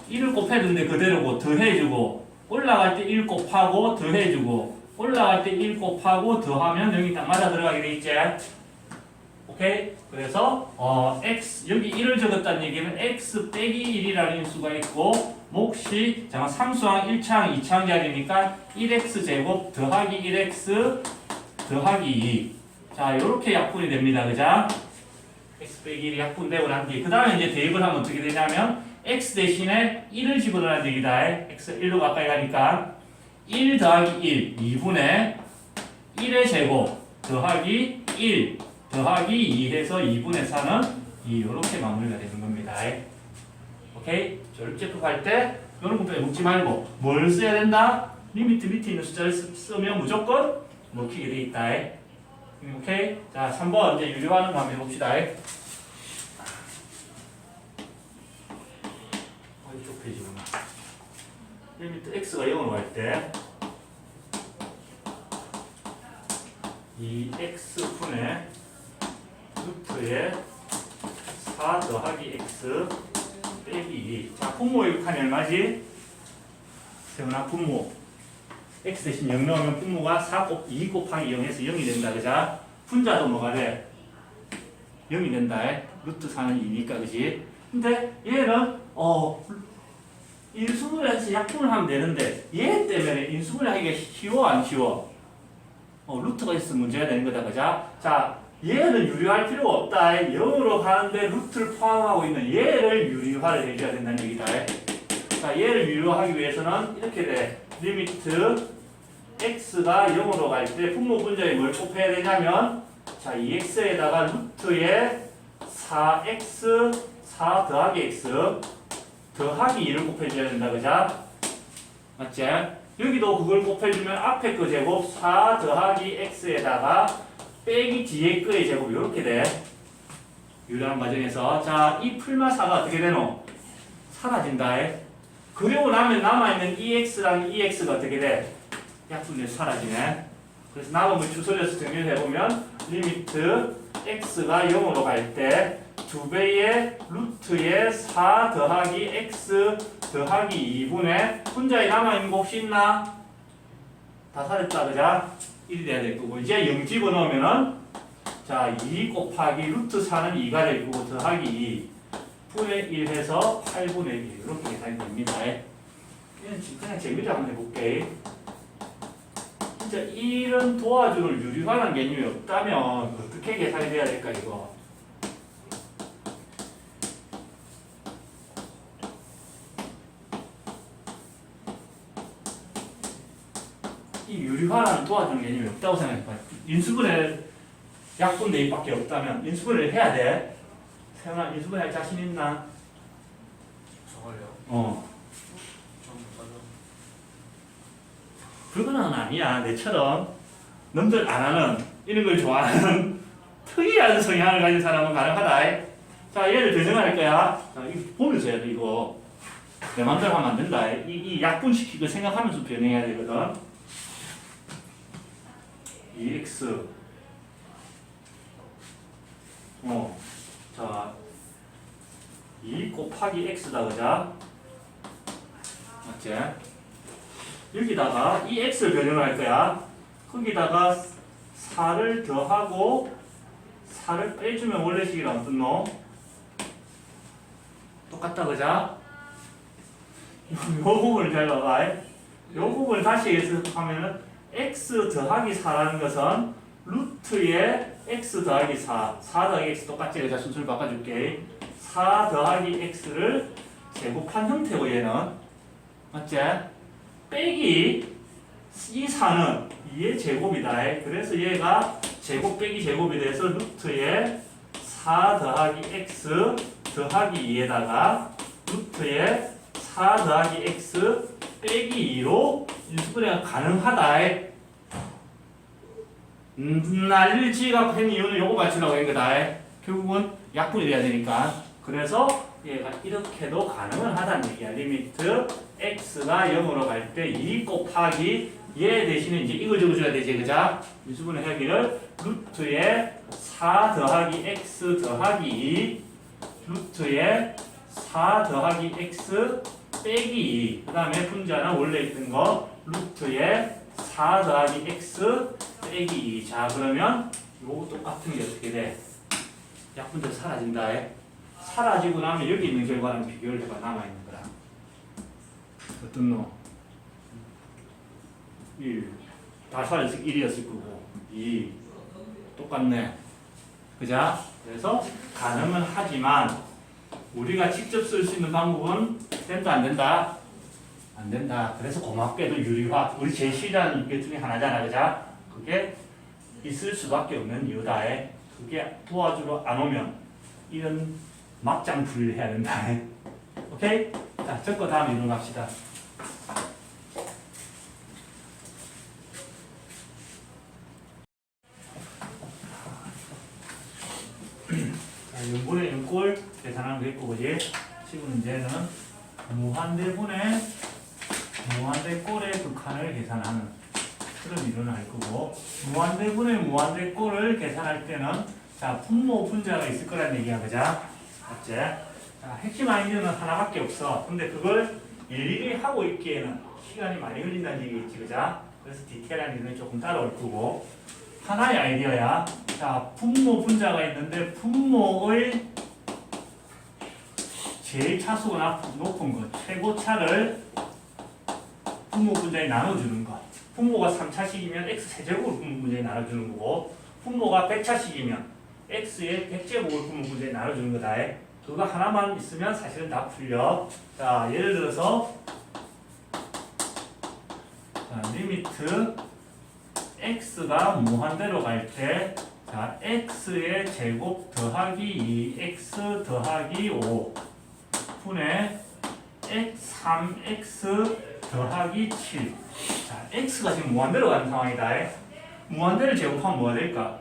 1을 곱해야 되는데 그대로고 더해주고 올라갈 때 1 곱하고 더해주고 올라갈 때 1 곱하고 더하면 여기 딱 맞아 들어가게 돼 있지. 오케이? 그래서 x 여기 1을 적었다는 얘기는 x 빼기 1이라는 인수가 있고 몫이 상수항 1차항 2차항 자리니까 1x 제곱 더하기 1x 더하기 2. 자, 요렇게 약분이 됩니다. 그자? x 빼기 1이 약분되고 난 뒤에 그 다음에 이제 대입을 하면 어떻게 되냐면 x 대신에 1을 집어넣어야 되기다. x 1로 가까이 가니까 1 더하기 1 2분의 1의 제곱 더하기 1 더하기 2 해서 2분의 4는 2 이렇게 마무리가 되는 겁니다. 오케이? 조립제법 할 때 이런 거 빼먹지 말고 뭘 써야 된다? 리미트 밑에 있는 숫자를 쓰면 무조건 먹히게 돼 있다. 오케이? 자, 3번 이제 유리화하는 거 한번 해봅시다. 이쪽 페이지구나. 리미트 x가 0으로 갈 때 2x분의 루트에 4 더하기 x 빼기 2. 자, 분모 유칸이 얼마지? 세훈아, 분모. x 대신 0 넣으면 분모가 2 곱하기 0에서 0이 된다. 그자? 분자도 뭐가 돼? 0이 된다. 루트 4는 2니까, 그지? 근데 얘는, 인수분해해서 약분을 하면 되는데, 얘 때문에 인수분해 하기가 쉬워, 안 쉬워? 루트가 있으면 문제가 되는 거다. 그자? 자, 얘는 유리화할 필요가 없다. 0으로 가는데 루트를 포함하고 있는 얘를 유리화를 해줘야 된다는 얘기다. 자, 얘를 유리화하기 위해서는 이렇게 돼. 리미트 x가 0으로 갈 때 분모 분자에 뭘 곱해야 되냐면 자, 2x에다가 루트에 4x 4 더하기 x 더하기 2를 곱해줘야 된다. 그자? 맞지? 여기도 그걸 곱해주면 앞에 그 제곱 4 더하기 x에다가 빼기 뒤에 거의 제곱 이렇게 돼. 유리한 과정에서 자, 이 풀마사가 어떻게 되노? 사라진다. 그리고 나면 남아있는 EX랑 EX가 어떻게 돼? 약분돼서 사라지네. 그래서 남은 걸 주소려서 정리를 해보면 리미트 x가 0으로 갈 때 2배의 루트에 4 더하기 x 더하기 2분의 분자에 남아있는 거 혹시 있나? 다 사라졌다. 그자? 1이 돼야 될 거고 이제 0 집어넣으면은 자, 2 곱하기 루트 4는 2가 될 거고 더하기 2 분의 1 해서 8분의 1 이렇게 계산이 됩니다. 얘는 그냥 재미로 한번 해볼게. 진짜 이런 도와줄 유리화라는 개념이 없다면 어떻게 계산이 돼야 될까 이거. 이 유리화라는 도와주는 개념이 없다고 생각해봐요. 인수분해 약분 대입밖에 없다면 인수분해를 해야 돼. 세영아 인수분해 할 자신 있나? 저걸요? 어. 좀 못하죠. 불가능은 아니야. 내처럼 남들 안 하는 이런 걸 좋아하는 특이한 성향을 가진 사람은 가능하다. 자, 얘를 변형할 거야. 자, 이거 보면서 해야 돼, 이거. 내 맘대로 하면 안 된다. 이 약분시키고 생각하면서 변형해야 되거든. 2x. 자, 2 곱하기 x다, 그자? 맞지? 여기다가 이 x를 변형을 할 거야. 거기다가 4를 더하고 4를 빼주면 원래식이랑 어떤 놈? 똑같다, 그자? 요 부분을 잘 봐봐. 요 부분을 다시 해석하면은 x 더하기 4라는 것은 루트의 x 더하기 4 더하기 x 똑같지? 그자? 순서를 바꿔줄게. 4 더하기 x를 제곱한 형태고 얘는 맞지? 빼기 이 4는 2의 제곱이다. 그래서 얘가 제곱 빼기 제곱이 돼서 루트의 4 더하기 x 더하기 2에다가 루트의 4 더하기 x 빼기 2로 인수분해가 가능하다. 날지가 한 이유는 요거 맞추려고 한 거다. 결국은 약분이 돼야 되니까. 그래서 얘가 이렇게도 가능은 하다는 얘기야. 리미트 x가 0으로 갈 때 2 곱하기 얘 대신에 이제 이걸 적어줘야 되지, 그자? 인수분해 하기를 루트의 4 더하기 x 더하기 2 루트의 4 더하기 x 빼기 2 그 다음에 분자는 원래 있던 거 루트의 4 더하기 x 빼기 2 자 그러면 요거 똑같은 게 어떻게 돼? 약분돼서 사라진다. 사라지고 나면 여기 있는 결과랑 비교를 해봐. 남아있는 거랑 어떤 놈? 1 다 사라져서 1이었을 거고 2 똑같네. 그자? 그래서 가능은 하지만 우리가 직접 쓸 수 있는 방법은 된다 안 된다? 안 된다. 그래서 고맙게도 유리화 우리 제일 싫어하는 것 중에 하나잖아. 그자? 그게 있을 수밖에 없는 이유다. 그게 도와주러 안 오면 이런 막장풀이를 해야 된다. 오케이? 자, 적고 다음 이론 갑시다. 자, 연분의 연골 계산하는 거 있고, 그지? 지금 문제는 무한대분의 무한대꼴의 극한을 계산하는 그런 이론을 할 거고, 무한대분의 무한대꼴을 계산할 때는 자, 분모 분자가 있을 거란 얘기야, 그자? 맞지? 자, 핵심 아이디어는 하나밖에 없어. 근데 그걸 일일이 하고 있기에는 시간이 많이 걸린다는 얘기겠지, 그자? 그래서 디테일한 이론이 조금 따라올 거고, 하나의 아이디어야. 자, 분모 분자가 있는데 분모의 제일 차수가 높은 것, 최고차를 분모 분자에 나눠주는 것. 분모가 3차식이면 x 세제곱을 분모 분자에 나눠주는 거고, 분모가 100차식이면 x의 100제곱을 분모 분자에 나눠주는 거다. 그거 하나만 있으면 사실은 다 풀려. 자, 예를 들어서 자, 리미트 x가 무한대로 갈 때 자, x의 제곱 더하기 2x 더하기 5 분의 3x 더하기 7 자, x가 지금 무한대로 가는 상황이다. 무한대를 제곱하면 뭐가 될까?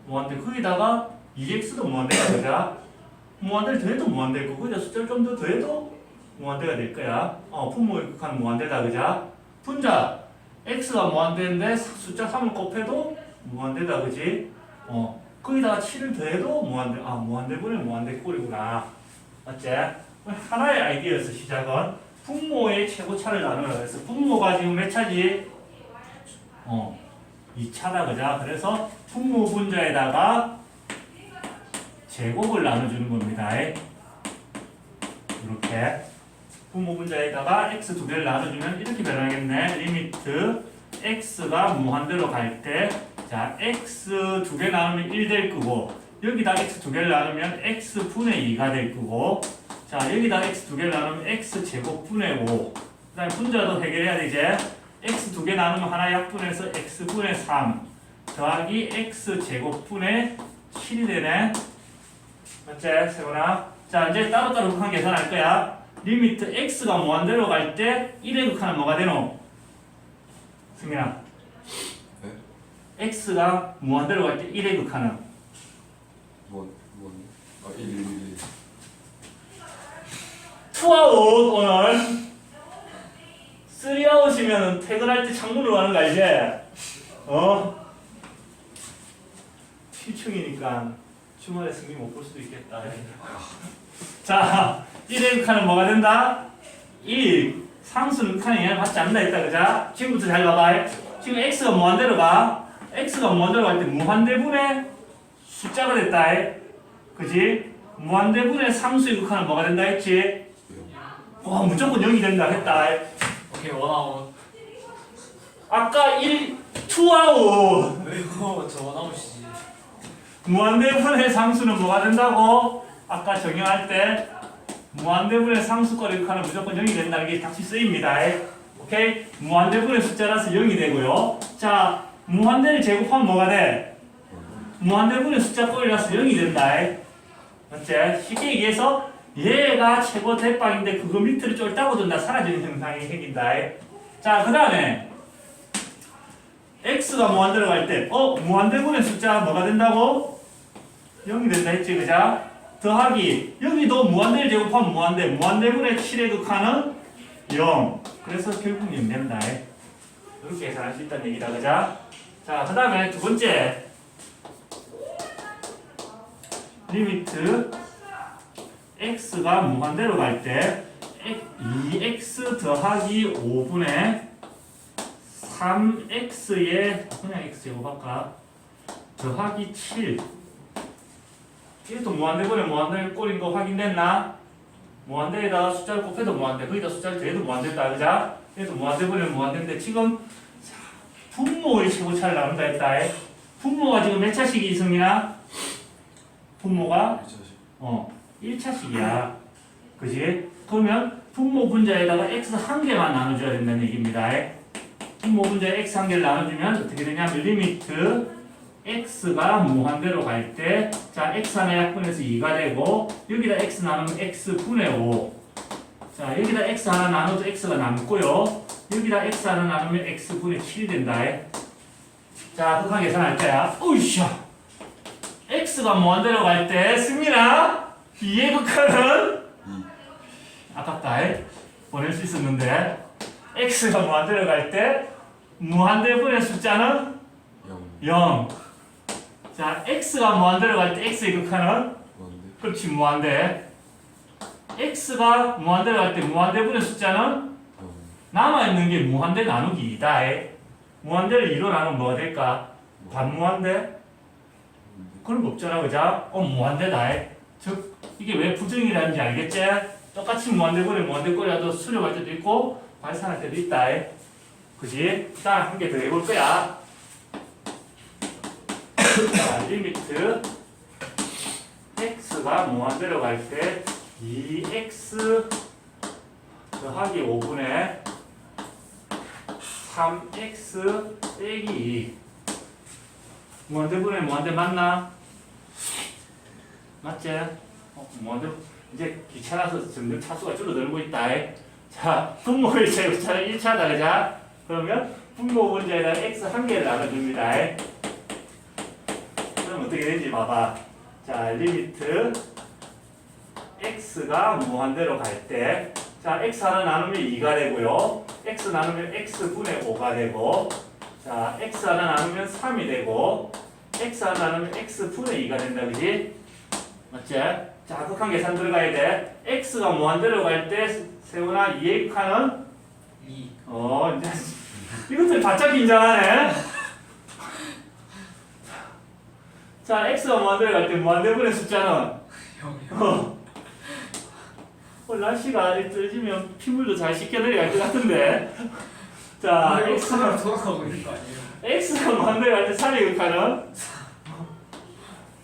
무한대 거기다가 2x도 무한대가 되자. 무한대를 더해도 무한대일 거고 거기다 숫자를 좀 더 더해도 무한대가 될 거야. 분모의 극한 무한대다, 그자? 분자 x가 무한대인데 숫자 3을 곱해도 무한대다, 그지? 거기다가 7을 더해도 무한대. 무한대분의 무한대꼴이구나. 맞지? 하나의 아이디어에서 시작은 분모의 최고차를 나누라 그래서 분모가 지금 몇 차지? 2차다, 그자? 그래서 분모 분자에다가 제곱을 나눠주는 겁니다. 이렇게 분모 분자에다가 x 두 개를 나눠주면 이렇게 변하겠네. 리미트 x가 무한대로 갈 때 자, x 두 개 나누면 1 될 거고 여기다 x 두 개를 나누면 x 분의 2가 될 거고 자, 여기다 x 두 개를 나누면 x 제곱 분의 5 그 다음에 분자도 해결해야 되지. x 두 개 나누면 하나 약분해서 x분의 3 더하기 x제곱분의 7이 되네. 맞지? 세훈아? 자, 이제 따로따로 극한 계산할 거야. 리미트 x가 무한대로 갈 때 1의 극한은 뭐가 되노? 승민아. 네? x가 무한대로 갈 때 1의 극한은? 뭔? 아, 1. 투아웃 오늘 3아웃이면 퇴근할 때 창문으로 가는 거 알지? 어? 7층이니까 주말에 승리 못 볼 수도 있겠다. 자, 1의 극한은 뭐가 된다? 1 상수는 극한이 영향을 받지 않는다 했다. 그자? 지금부터 잘 봐봐. 지금 x가 무한대로 가. x가 무한대로 갈 때 무한대분의 숫자가 됐다. 그지? 무한대분의 상수의 극한은 뭐가 된다 했지? 와, 무조건 0이 된다 했다. 오케이 원아웃. 아까 2아웃. 왜요? 저 원아웃이지. 무한대분의 상수는 뭐가 된다고? 아까 정의할 때 무한대분의 상수거리 극한은 무조건 0이 된다는 게 다시 쓰입니다. 오케이? 무한대분의 숫자라서 0이 되고요. 자, 무한대를 제곱하면 뭐가 돼? 무한대분의 숫자거리라서 0이 된다. 맞지? 쉽게 얘기해서 얘가 최고 대빵인데 그거 밑으로 쫄따고 둔다. 사라지는 현상이 생긴다. 자, 그 다음에 x가 무한대로 갈 때 무한대분의 숫자 뭐가 된다고? 0이 된다 했지, 그자? 더하기 여기도 무한대를 제곱하면 무한대분의 7의 극한은 0. 그래서 결국 0 된다. 이렇게 계산할 수 있다는 얘기다, 그자? 자, 그 다음에 두 번째 리미트 x가 무한대로 갈 때 2x 더하기 5분의 3x에 그냥 x 제곱할까? 더하기 7 이것도 무한대분의 무한대 꼴인 거 확인됐나? 무한대에다가 숫자를 곱해도 무한대 거기다 숫자를 더해도 무한대다 그자? 그래서 무한대분의 무한대인데 지금 분모의 최고차를 나눈다 했다. 분모가 지금 몇 차식이 있습니다? 분모가 1차식이야. 그지? 그러면 분모 분자에다가 x 한 개만 나눠줘야 된다는 얘기입니다. 분모 분자에 x 한 개를 나눠주면 어떻게 되냐면 리미트 x가 무한대로 갈 때 자 x 하나 약분해서 2가 되고 여기다 x 나누면 x분의 5 자 여기다 x 하나 나눠도 x가 남고요 여기다 x 하나 나누면 x분의 7이 된다. 자 극한 계산할 거야. 오이샤 x가 무한대로 갈 때 승민아 2의 극한은 아깝다. 보낼 수 있었는데 x가 무한대로 갈 때 무한대분의 숫자는 0. 자 x가 무한대로 갈 때 x의 극한은 그렇지 무한대. x가 무한대로 갈 때 무한대분의 숫자는 남아있는 게 무한대 나누기 2다. 무한대를 2로 나누면 뭐가 될까? 반무한대? 그런 거 없잖아 그자? 무한대다. 즉 이게 왜 부정이라는지 알겠지? 똑같이 무한대분의 무한대꼴이라도 수렴할 때도 있고 발산할 때도 있다. 그지? 일단 한 개 더 해볼 거야. 자, 리미트 x가 무한대로 갈 때 2x 더하기 5분의 3x 빼기 2 무한대분의 무한대 맞나? 맞지? 무한대 이제 귀찮아서 점점 차수가 줄어들고 있다. 자, 분모의 제곱차는 1차다 그자? 그러면 분모 분자에다 x 한 개를 나눠줍니다. 그럼 어떻게 되는지 봐봐. 자, 리미트 x가 무한대로 갈 때 자, x 하나 나누면 2가 되고요. x 나누면 x분의 5가 되고 자, x 하나 나누면 3이 되고 x 하나 나누면 x분의 2가 된다. 그지? 맞지? 자, 극한 계산 들어가야 돼. x가 무한대로 갈 때 세훈아 2의 극한은 2. 이제 이것들 바짝 긴장하네. 자, x가 무한대로 갈 때 무한대분의 숫자는 0이요. 날씨가 아직 떨어지면 피물도 잘 씻겨 내려갈 것 같은데. 자, x가 돌아가고 있는 거 아니에요? x가 무한대로 갈 때 3의 극한은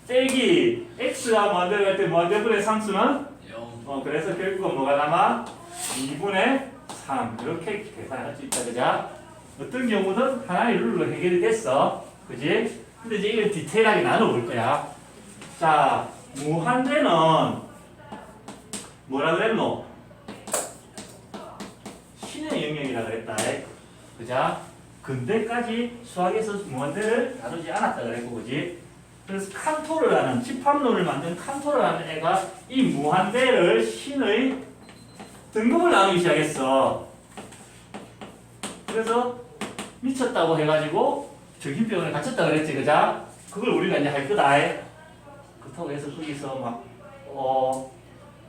빼기 x가 무한대로 갈 때 무한대분의 상수는 0. 그래서 결국은 뭐가 남아? 2분의 3 이렇게 계산할 수 있다 그자? 어떤 경우는 하나의 룰로 해결이 됐어. 그지? 근데 이제 이걸 디테일하게 나눠볼 거야. 자, 무한대는 뭐라 그랬노? 신의 영역이라 그랬다. 그자? 근대까지 수학에서 무한대를 다루지 않았다 그랬고, 그지? 그래서 칸토르라는, 집합론을 만든 칸토르라는 애가 이 무한대를 신의 등급을 나누기 시작했어. 그래서 미쳤다고 해가지고 정신병원에 갇혔다 그랬지, 그자? 그걸 우리가 이제 할 거다. 그렇다고 해서 거기서 막,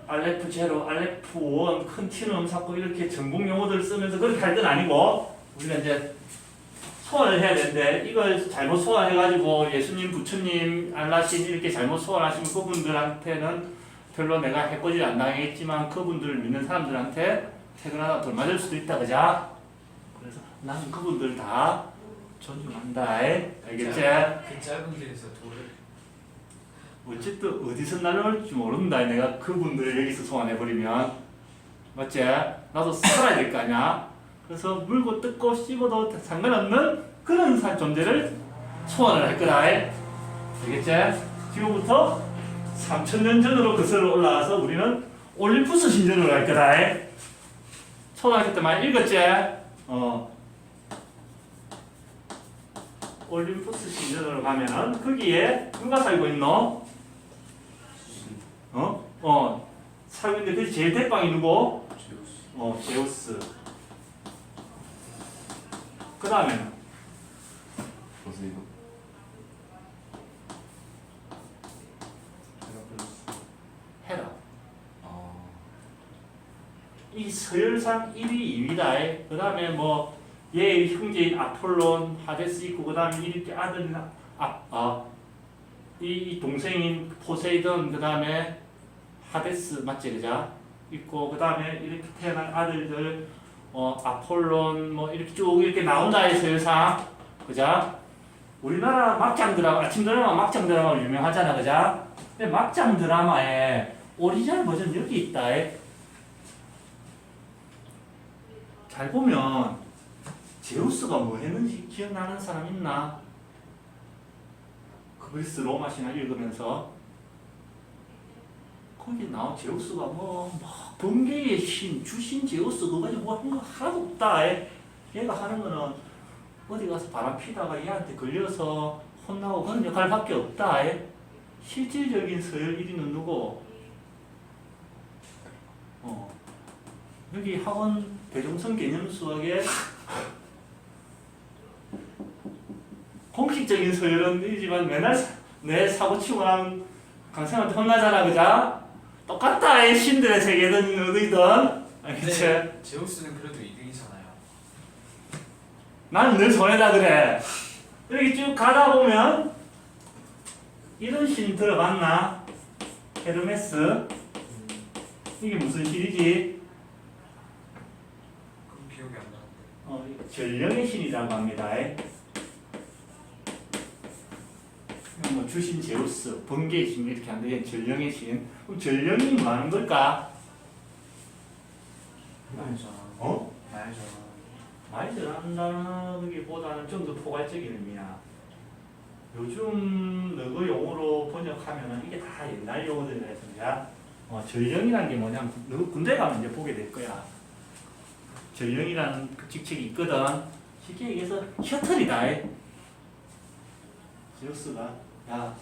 알레프 제로, 알레프 원, 컨티nuum 자꾸 이렇게 전공 용어들 쓰면서 그렇게 할 건 아니고, 우리가 이제 소환을 해야 되는데, 이걸 잘못 소환해가지고 예수님, 부처님, 알라신 이렇게 잘못 소환하시면 그분들한테는 별로 내가 해코지를 안 당하겠지만 그분들을 믿는 사람들한테 퇴근하다 돌맞을 수도 있다, 그자? 그래서 나는 그분들 다 존중한다, 알겠지? 그 짧은 길에서 돌을 어쨌든 어디서 날아올지 모른다, 내가 그분들을 여기서 소환해버리면. 맞지? 나도 살아야 될 거 아니야? 그래서 물고 뜯고 씹어도 상관없는 그런 존재를 소환을 할 거다, 알겠지? 지금부터 3000년 전으로 거슬러 올라가서 우리는 올림푸스 신전으로 갈 거다. 초등학교 때 많이 읽었지? 올림푸스 신전으로 가면은 거기에 누가 살고 있노? 살고 있는데 그 제일 대빵이 누구? 제우스. 그 다음에는 포세이돈. 헤라. 아. 이 서열상 1위, 2위다. 그 다음에 뭐 얘의 형제인 아폴론, 하데스 있고 그 다음에 이렇게 아들인 이 동생인 포세이돈, 그 다음에 하데스 맞지, 그자? 있고 그 다음에 이렇게 태어난 아들들 아폴론 뭐 이렇게 쭉 이렇게 나온다, 이 서열상. 그자? 우리나라 막장 드라마, 아침 드라마 막장 드라마 유명하잖아, 그자? 근데 막장 드라마에 오리지널 버전 여기 있다. 잘 보면 제우스가 뭐 했는지 기억나는 사람 있나? 그리스 로마 신화 읽으면서 거기 나온 제우스가 막 번개의 신, 주신 제우스 그거 가지고 뭐 하는 거 하나도 없다. 얘가 하는 거는 어디 가서 바람 피다가 얘한테 걸려서 혼나고 그런 역할밖에 없다. 실질적인 서열 1위는 누구? 여기 학원 대종성 개념 수학에 공식적인 서열은 이지만 맨날 내 사고 치고 나면 강생한테 혼나잖아, 그자? 똑같다, 이 신들의 세계든 어디든. 알겠지? 제우스는 그래도 2등이잖아요. 나는 늘 손해다 그래. 여기 쭉 가다 보면 이런 신 들어봤나? 헤르메스. 이게 무슨 신이지? 그럼 기억이 안 나는데. 전령의 신이라고 합니다. 뭐 주신 제우스, 번개의 신 이렇게 하는데 전령의 신. 그럼 전령이 뭐 하는 걸까? 말죠. 말죠. 많이 전한다는 게보다는 좀 더 포괄적인 의미야. 요즘 너그 용어로 번역하면은 이게 다 옛날 용어들이라 해서 전령이라는 게 뭐냐면 너 군대 가면 이제 보게 될 거야. 전령이라는 그 직책이 있거든. 쉽게 얘기해서 셔틀이다. 제우스가 야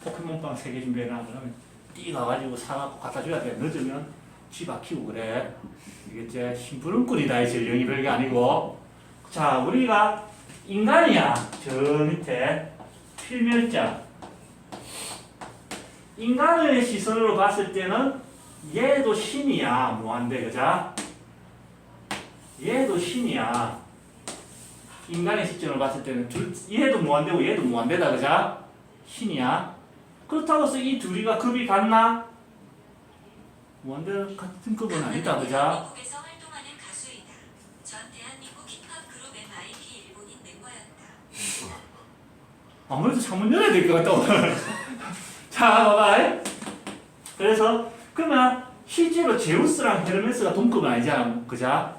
포켓몬빵 3개 준비해라. 그러면 뛰 가가지고 사갖고 갖다 줘야 돼. 늦으면 쥐 박히고 그래. 이게 제 심부름꾼이다. 전령이 별게 아니고. 자, 우리가 인간이야. 저 밑에 필멸자. 인간의 시선으로 봤을 때는 얘도 신이야. 무한대, 그자? 얘도 신이야. 인간의 시점으로 봤을 때는 얘도 무한대고 얘도 무한대다, 그자? 신이야. 그렇다고 해서 이 둘이가 급이 같나? 무한대 같은 급은 아니다, 그자? 미국에서 활동하는 가수이다. 전 대한민국 힙합 그룹 MIP 일본인 멤버였다. 아무래도 창문 열어야 될 것 같다, 오늘. 자, 봐봐. 그래서, 그러면 실제로 제우스랑 헤르메스가 동급은 아니잖아, 그자?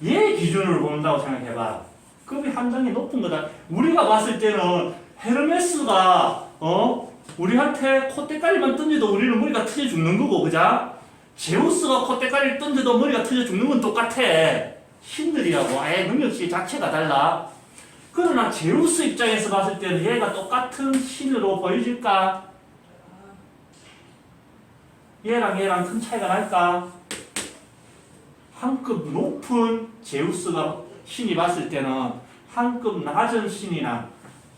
얘 기준으로 본다고 생각해봐. 급이 한 단계 높은 거다. 우리가 봤을 때는 헤르메스가 우리한테 콧대까리만 던져도 우리는 머리가 터져 죽는 거고, 그자? 제우스가 콧대까리를 던져도 머리가 터져 죽는 건 똑같아. 신들이라고 아예 능력치 자체가 달라. 그러나 제우스 입장에서 봤을 때는 얘가 똑같은 신으로 보여질까? 얘랑 큰 차이가 날까? 한 급 높은 제우스가 신이 봤을 때는 한 급 낮은 신이나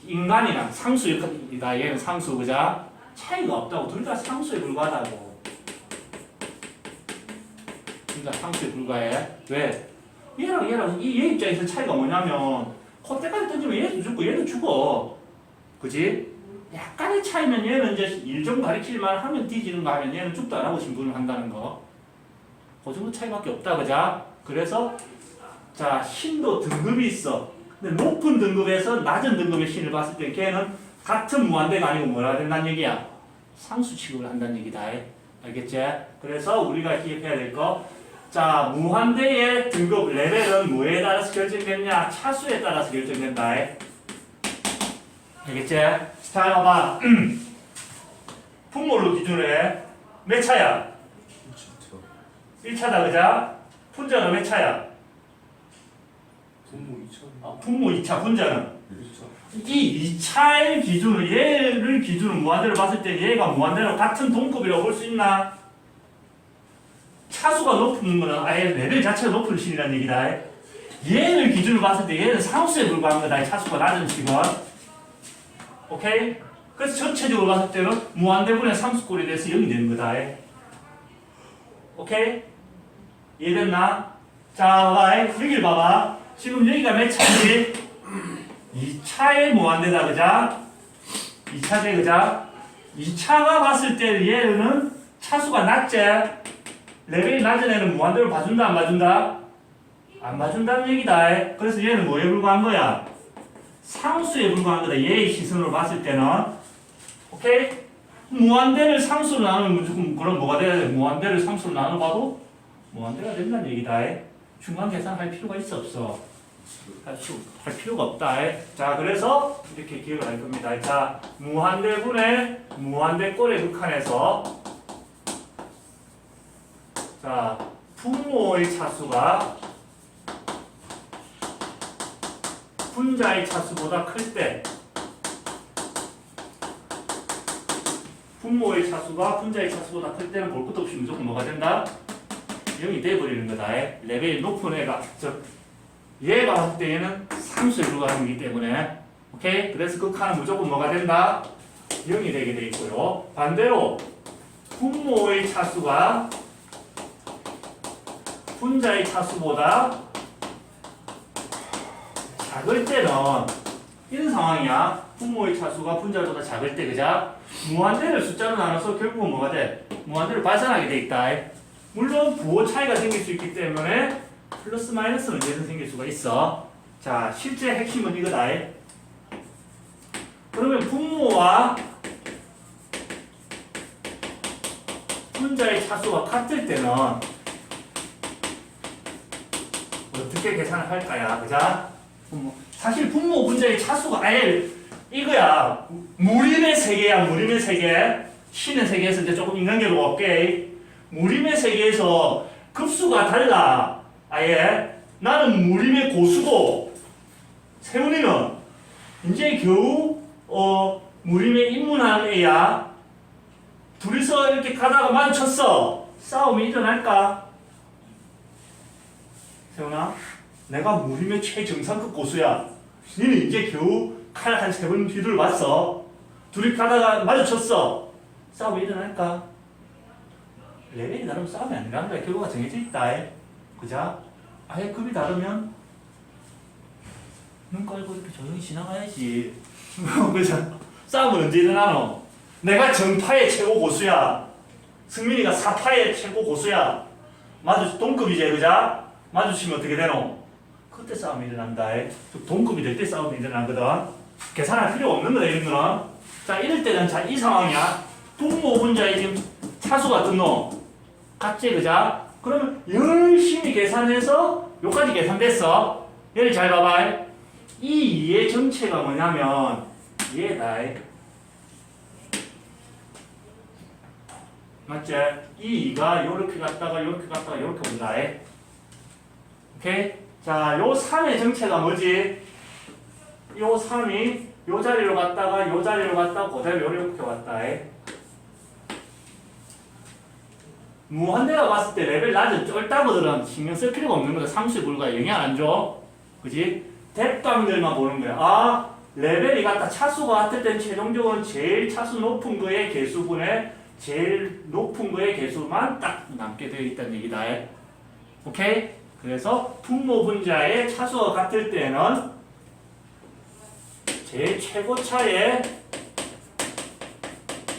인간이나 상수이다. 얘는 상수, 그자? 차이가 없다고. 둘 다 상수에 불과하다고. 둘 다 상수에 불과해. 왜? 얘랑 얘 입장에서 차이가 뭐냐면 콧대까지 던지면 얘도 죽고 얘도 죽어. 그지? 약간의 차이면 얘는 이제 일정 가리킬만 하면 뒤지는 거 하면 얘는 죽도 안 하고 신분을 한다는 거. 그 정도 차이밖에 없다. 그자? 그래서 자, 신도 등급이 있어. 근데 높은 등급에서 낮은 등급의 신을 봤을 때 걔는 같은 무한대가 아니고 뭐라 된다는 얘기야? 상수 취급을 한다는 얘기다. 알겠지? 그래서 우리가 기억해야 될 거, 자, 무한대의 등급 레벨은 뭐에 따라서 결정됐냐? 차수에 따라서 결정된다. 알겠지? 자, 봐봐. 분모를 기준으로 해. 몇 차야? 1차다, 그자? 분자는 몇 차야? 분모 2차. 분모 2차, 분자는? 1차. 이 2차의 기준으로, 얘를 기준으로 무한대로 봤을 때 얘가 무한대로 같은 동급이라고 볼 수 있나? 차수가 높은 거는 아예 레벨 자체가 높은 신이라는 얘기다. 얘를 기준으로 봤을 때 얘는 상수에 불과한 거다. 차수가 낮은 식은. 오케이? 그래서 전체적으로 봤을 때는 무한대분의 상수꼴에 대해서 0이 되는 거다. 오케이? 이해됐나? 자, 봐봐. 여기를 봐봐. 지금 여기가 몇 차지? 2차의 무한대다, 그자? 2차제, 그자? 2차가 봤을 때 얘는 차수가 낮지? 레벨이 낮은 애는 무한대로 봐준다, 안 봐준다? 안 봐준다는 얘기다. 그래서 얘는 뭐에 불과한 거야? 상수에 불과한 거다. 얘의 시선으로 봤을 때는. 오케이? 무한대를 상수로 나누면 무조건 그럼 뭐가 돼야 돼? 무한대를 상수로 나눠봐도 무한대가 된다는 얘기다. 중간 계산할 필요가 있어, 없어? 할 필요가 없다. 자, 그래서 이렇게 기억을 할 겁니다. 자, 무한대분의 무한대꼴에 극한해서 자, 분모의 차수가 분자의 차수보다 클 때, 분모의 차수가 분자의 차수보다 클 때는 볼 것도 없이 무조건 뭐가 된다? 0이 돼버리는 거다. 레벨이 높은 애가, 얘가 봤을 때 얘는 상수에 불과한 거기 때문에, 오케이? 그래서 극한은 무조건 뭐가 된다? 0이 되게 돼 있고요. 반대로 분모의 차수가 분자의 차수보다 작을 때는 이런 상황이야. 분모의 차수가 분자보다 작을 때, 그자? 무한대를 숫자로 나눠서 결국은 뭐가 돼? 무한대를 발산하게 돼 있다. 물론 부호 차이가 생길 수 있기 때문에 플러스 마이너스는 언제든 생길 수가 있어. 자, 실제 핵심은 이거다. 그러면 분모와 분자의 차수가 같을 때는 어떻게 계산을 할까야, 그자? 사실 분모 분자의 차수가 아예 이거야. 무림의 세계야, 무림의 세계. 신의 세계에서 이제 조금 인간계로 올게. 무림의 세계에서 급수가 달라. 아예 나는 무림의 고수고 세훈이는 이제 겨우 무림에 입문한 애야. 둘이서 이렇게 가다가 마주쳤어. 싸움이 일어날까? 세훈아, 내가 무림의 최정상급 고수야. 너는 이제 겨우 칼 한 3번 휘두를 봤어. 둘이 가다가 마주쳤어. 싸움이 일어날까? 레벨이 다르면 싸움이 안 일어나는 거야. 결과가 정해져 있다. 그자? 아예 급이 다르면 눈 깔고 이렇게 조용히 지나가야지. 그자? 싸움은 언제 일어나노? 내가 정파의 최고 고수야. 승민이가 사파의 최고 고수야. 동급이지, 그자? 마주치면 어떻게 되노? 그때 싸움이 일어난다. 동급이 될 때 싸움이 일어나거든. 계산할 필요 없는 거다, 이런 거는. 자, 이럴 때는 자, 이 상황이야. 분모 분자의 지금 차수가 뜬노. 같지, 그자? 그러면 열심히 계산해서 요까지 계산됐어. 얘를 잘 봐봐. 이 2의 정체가 뭐냐면 얘다. 맞지? 이 2가 요렇게 갔다가 요렇게 갔다가 요렇게 온다. 오케이? 자, 요 3의 정체가 뭐지? 요 3이 요 자리로 갔다가 요 자리로 갔다가 그대로 요렇게 왔다. 무한대가 봤을 때 레벨 낮은 쫄따구들은 신경 쓸 필요가 없는 거다. 상수에 불과해. 영향 안 줘. 그지? 대빵들만 보는 거야. 아, 레벨이 같다. 차수가 같을 땐 최종적으로 제일 차수 높은 거의 개수분의 제일 높은 거의 개수만 딱 남게 되어 있다는 얘기다. 오케이? 그래서 분모 분자의 차수가 같을 때는 제일 최고차의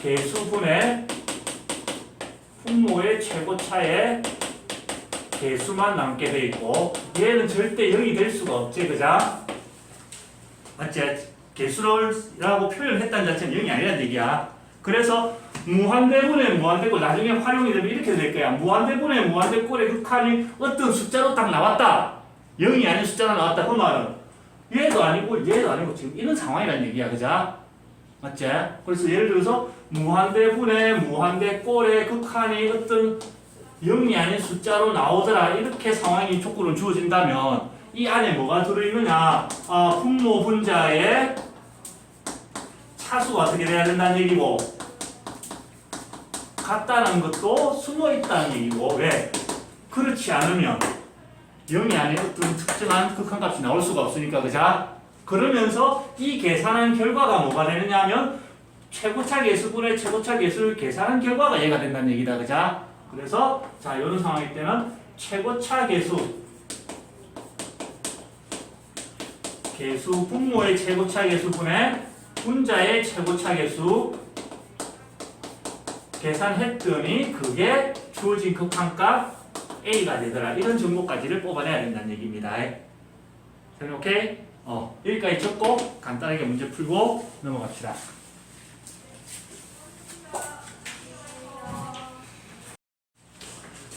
개수분의 분모의 최고차의 개수만 남게 돼 있고 얘는 절대 0이 될 수가 없지, 그자? 맞지? 개수라고 표현했다는 자체는 0이 아니라는 얘기야. 그래서 무한대분의 무한대꼴 나중에 활용이 되면 이렇게 될 거야. 무한대분의 무한대꼴의 극한이 어떤 숫자로 딱 나왔다. 0이 아닌 숫자로 나왔다. 그 말은 얘도 아니고 얘도 아니고 지금 이런 상황이라는 얘기야, 그자? 맞지? 그래서 예를 들어서 무한대분의 무한대꼴의 극한이 어떤 0이 아닌 숫자로 나오더라. 이렇게 상황이 조건으로 주어진다면 이 안에 뭐가 들어있느냐? 아, 분모 분자의 차수가 어떻게 돼야 된다는 얘기고 같다는 것도 숨어있다는 얘기고 왜? 그렇지 않으면 0이 아닌 어떤 특정한 극한값이 나올 수가 없으니까 그자? 그러면서 이 계산한 결과가 뭐가 되느냐 하면 최고차 개수분의 최고차 개수를 계산한 결과가 얘가 된다는 얘기다. 그자? 그래서 자 이런 상황일 때는 최고차 개수 분모의 최고차 개수분의 분자의 최고차 개수 계산했더니 그게 주어진 극한값 A가 되더라. 이런 정보까지를 뽑아내야 된다는 얘기입니다. 오케이? 여기까지 적고 간단하게 문제 풀고 넘어갑시다.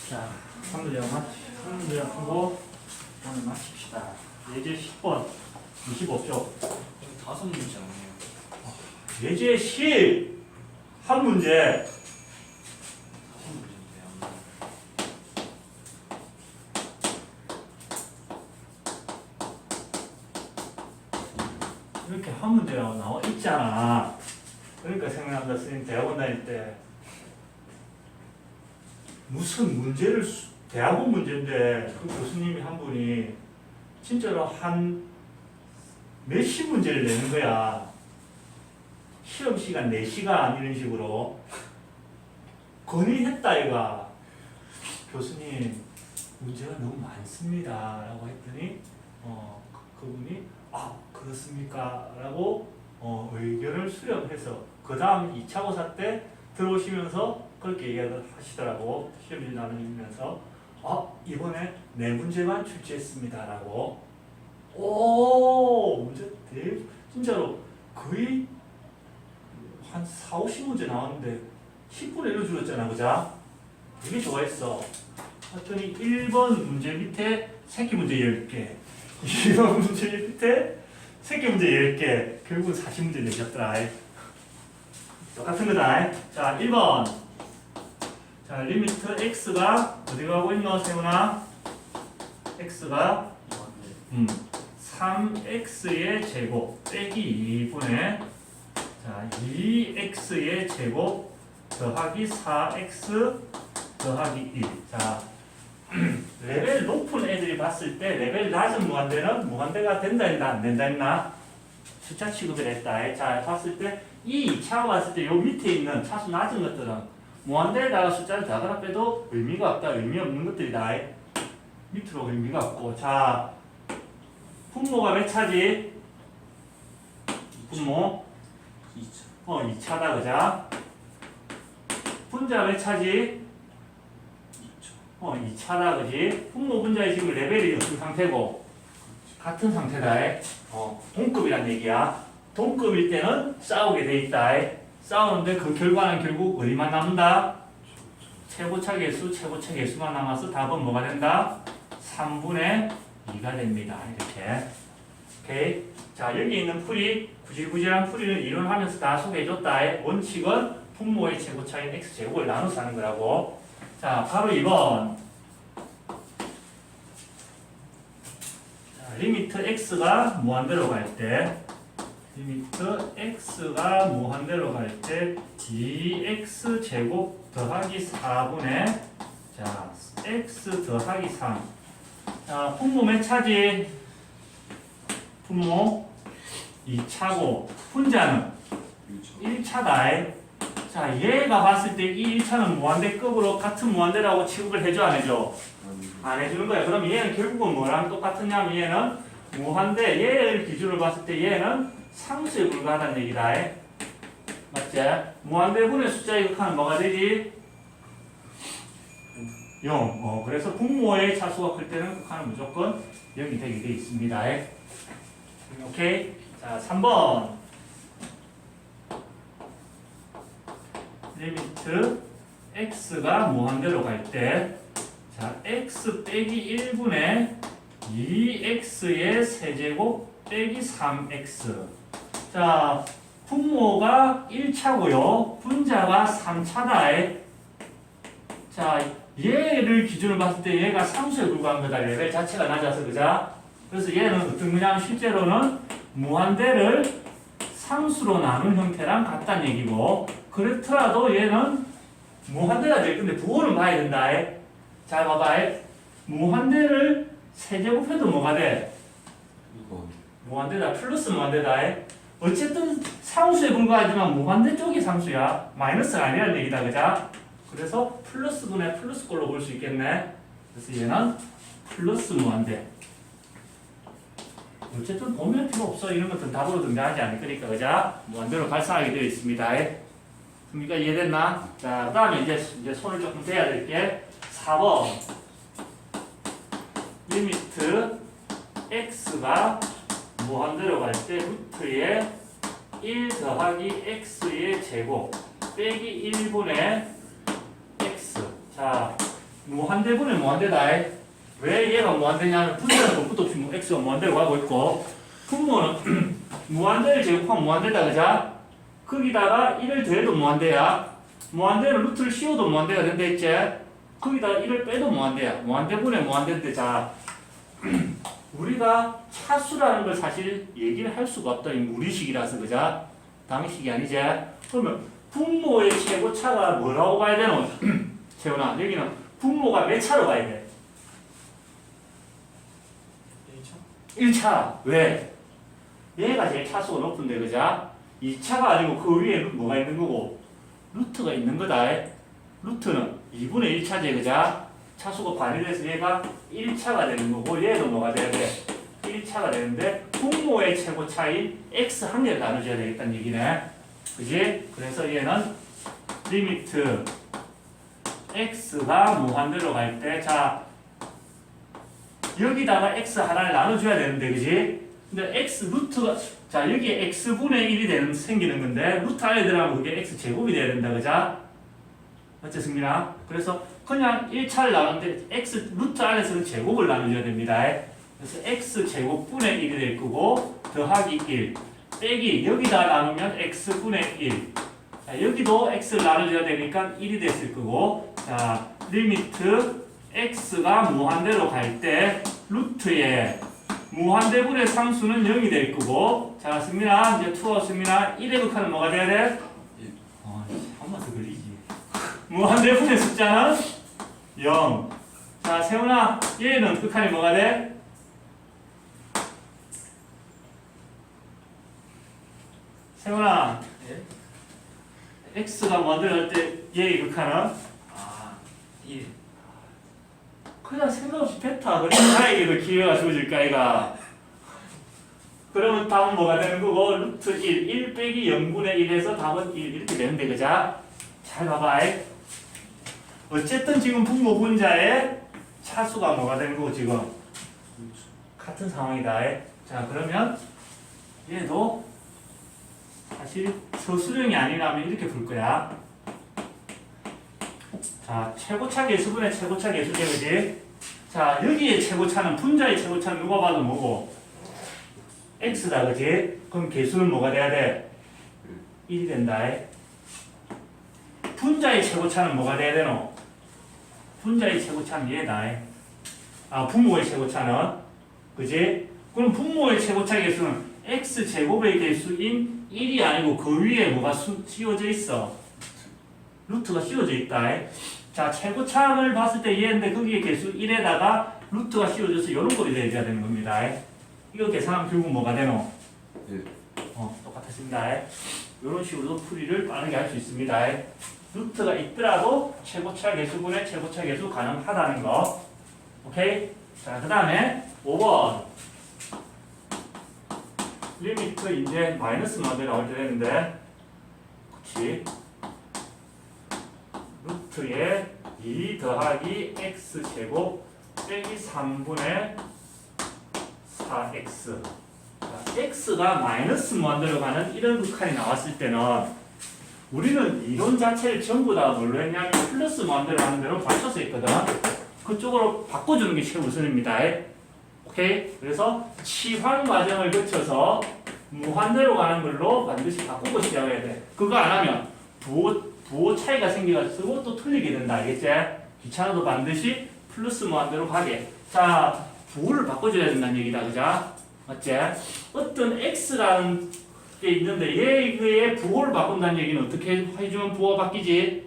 자, 3문제 풀고 오늘 마칩시다. 예제 10번 25쪽. 다섯 문제 없네요. 예제 10 한 문제. 다섯 문제인데요. 이렇게 한 문제가 나와 있잖아. 그러니까 생각난다. 선생님 대학원 다닐 때 무슨 문제를 대학원 문제인데 그 교수님이 한 분이 진짜로 한 몇십 문제를 내는 거야. 시험 시간 4시간 이런 식으로 건의했다 얘가. 교수님 문제가 너무 많습니다 라고 했더니 그분이 아 그렇습니까? 라고 의견을 수렴해서 그 다음 2차 고사 때 들어오시면서 그렇게 얘기하시더라고. 시험지 나누면서 이번에 4문제만 출제했습니다 라고. 오 문제 진짜로 거의 한 4, 50문제 나왔는데 10분의 1로 줄였잖아. 그자? 되게 좋아했어. 했더니 1번 문제 밑에 새끼 문제 10개 2번 문제 밑에 새끼 문제 10개 결국은 40문제 내셨더라. 똑같은 거다. 자 1번 자 리미트 x가 어디 가고 있노 세훈아? x가 3x의 제곱 빼기 2분의 자 2x의 제곱 더하기 4x 더하기 1. 자 레벨 높은 애들이 봤을 때 레벨 낮은 무한대는 무한대가 된다 했나 안 된다 했나? 숫자 취급을 했다. 자 봤을 때 이 2차가 봤을 때 요 밑에 있는 차수 낮은 것들은 무한대에다가 숫자를 더하거나 빼도 의미가 없다. 의미 없는 것들이다. 밑으로 의미가 없고. 자 분모가 몇 차지? 분모 2차. 2차다. 그자? 분자 몇 차지? 2차다. 그지? 분모 분자의 지금 레벨이 어떤 상태고? 같은 상태다. 동급이란 얘기야. 동급일 때는 싸우게 돼 있다. 싸우는데 그 결과는 결국 어디만 남는다? 최고차 개수만 남아서 답은 뭐가 된다? 3분의 2가 됩니다. 이렇게. 오케이. 자, 여기 있는 풀이 구질구질한 풀이를 이론하면서 다 소개해줬다. 원칙은 분모의 최고차인 x제곱을 나눠서 하는 거라고. 자, 바로 2번. 자, 리미트 x가 무한대로 갈 때, 리미트 x가 무한대로 갈 때 dx제곱 더하기 4분의 자, x 더하기 3. 자, 분모 몇 차지? 분모 2차고 분자는 1차다. 자, 얘가 봤을 때 이 1차는 무한대급으로 같은 무한대라고 취급을 해줘 안 해줘? 안 해주는 거야. 그럼 얘는 결국은 뭐랑 똑같으냐면 얘는 무한대, 얘를 기준으로 봤을 때 얘는 상수에 불과하다는 얘기다. 맞지? 무한대분의 숫자 이극하면 뭐가 되지? 0. 그래서 분모의 차수가 클 때는 극하는 무조건 0이 되게 돼 있습니다. 오케이? 자, 3번. 리미트 x가 무한대로 갈 때, 자, x 빼기 1분의 2x의 세제곱 빼기 3x. 자, 분모가 1차고요. 분자가 3차다. 자, 얘를 기준으로 봤을 때 얘가 상수에 불과한 거다. 레벨 자체가 낮아서, 그자? 그래서 얘는 어떤 거냐면 실제로는 무한대를 상수로 나눈 형태랑 같다는 얘기고, 그렇더라도 얘는 무한대가 될 건데 부호는 봐야 된다. 잘 봐봐. 무한대를 세제곱해도 뭐가 돼? 무한대다. 플러스 무한대다. 어쨌든 상수에 불과하지만 무한대 쪽이 상수야. 마이너스가 아니라는 얘기다. 그자? 그래서 플러스분의 플러스 꼴로 볼 수 있겠네. 그래서 얘는 플러스 무한대. 어쨌든 보면 필요 없어. 이런 것들은 답으로 등장하지 않을 거니까. 그자? 무한대로 발산하게 되어 있습니다. 그러니까 이해됐나? 자, 그 다음에 이제 손을 조금 대야 될 게 4번. 리미트 x가 무한대로 갈 때 루트에 1 더하기 x의 제곱 빼기 1분의 x. 자, 무한대분의 무한대다. 왜 얘가 무한대냐면 분자는 것부터 없이 x가 무한대로 가고 있고, 분모는 무한대를 제곱하면 무한대다. 그자? 거기다가 1을 더해도 무한대야. 무한대는 루트를 씌워도 무한대가 된다 했지? 거기다가 1을 빼도 무한대야. 무한대분의 무한대인데, 자, 우리가 차수라는 걸 사실 얘기를 할 수가 없다. 이 무리식이라서, 그자? 당식이 아니지? 그러면 분모의 최고차가 뭐라고 가야 되노? 재훈아, 여기는 분모가 몇 차로 가야 돼? 1차. 왜? 얘가 제일 차수가 높은데, 그자? 2차가 아니고 그 위에 뭐가 있는 거고? 루트가 있는 거다. 루트는 2분의 1차제, 그자? 차수가 반이돼서 얘가 1차가 되는 거고, 얘도 뭐가 돼야 돼? 1차가 되는데, 분모의 최고차인 x 한 개를 나눠줘야 되겠다는 얘기네. 그지? 그래서 얘는 리미트 x가 무한대로 갈 때, 자, 여기다가 x 하나를 나눠줘야 되는데, 그지? 근데 x 루트가, 자, 여기에 x분의 1이 생기는 건데, 루트 안에 들어가면 그게 x제곱이 돼야 된다, 그자? 맞지, 승민아? 그래서 그냥 1차를 나누는데, x 루트 안에서는 제곱을 나눠줘야 됩니다. 그래서 x제곱분의 1이 될 거고, 더하기 1. 빼기, 여기다 나누면 x분의 1. 자, 여기도 x를 나눠줘야 되니까 1이 됐을 거고, 자, 리미트 x가 무한대로 갈 때, 루트에 무한대분의 상수는 0이 될 거고, 자, 승민아, 이제 투어 승민아, 1의 극한은 뭐가 돼야 돼? 한 번 더 걸리지. 무한대분의 숫자는 0. 자, 세훈아, 얘는 극한이 뭐가 돼? 세훈아, x가 무한대로 갈 때 얘의 극한은? 1. 그냥 생각 없이 뱉어. 그러면 나에게도 기회가 주어질까, 이가. 그러면 답은 뭐가 되는 거고, 루트 1, 1 빼기 0분의 1에서 답은 1 이렇게 되는데, 그자? 잘 봐봐. 어쨌든 지금 분모 분자의 차수가 뭐가 되는 거고, 지금? 같은 상황이다. 자, 그러면 얘도 사실 서술형이 아니라면 이렇게 풀 거야. 자, 최고차 계수분의 최고차 계수제, 그지? 자, 여기에 최고차는, 분자의 최고차는 누가 봐도 뭐고? x다 그지? 그럼 개수는 뭐가 돼야 돼? 1이 된다. 분자의 최고차는 뭐가 돼야 되노? 분자의 최고차는 얘다. 분모의 최고차는 그지? 그럼 분모의 최고차 개수는 x제곱의 개수인 1이 아니고 그 위에 뭐가 씌워져 있어? 루트가 씌워져 있다. 자, 최고차를 봤을 때 얘인데 거기에 개수 1에다가 루트가 씌워져서 이런 꼴이 돼야 되는 겁니다. 이거 계산하면 결국 뭐가 되노? 똑같습니다. 이런 식으로도 풀이를 빠르게 할 수 있습니다. 루트가 있더라도 최고차 개수분의 최고차 개수 가능하다는 거. 오케이? 자, 그 다음에 5번. 리미트 이제 마이너스 마음에 나올 때 되는데, 그치? 루트에 2 더하기 x제곱 빼기 3분의 4x. 자, x가 마이너스 무한대로 가는 이런 극한이 나왔을 때는 우리는 이론 자체를 전부 다 뭘로 했냐면 플러스 무한대로 가는 대로 맞춰서 했거든. 그쪽으로 바꿔주는 게 최우선입니다. 오케이? 그래서 치환 과정을 거쳐서 무한대로 가는 걸로 반드시 바꾸고 시작해야 돼. 그거 안 하면 부호 차이가 생겨가지고 또 틀리게 된다. 알겠지? 귀찮아도 반드시 플러스 무한대로 가게. 자, 부호를 바꿔줘야 된다는 얘기다. 그죠? 맞지? 어떤 x라는 게 있는데 얘의 부호를 바꾼다는 얘기는 어떻게 해주면 부호가 바뀌지?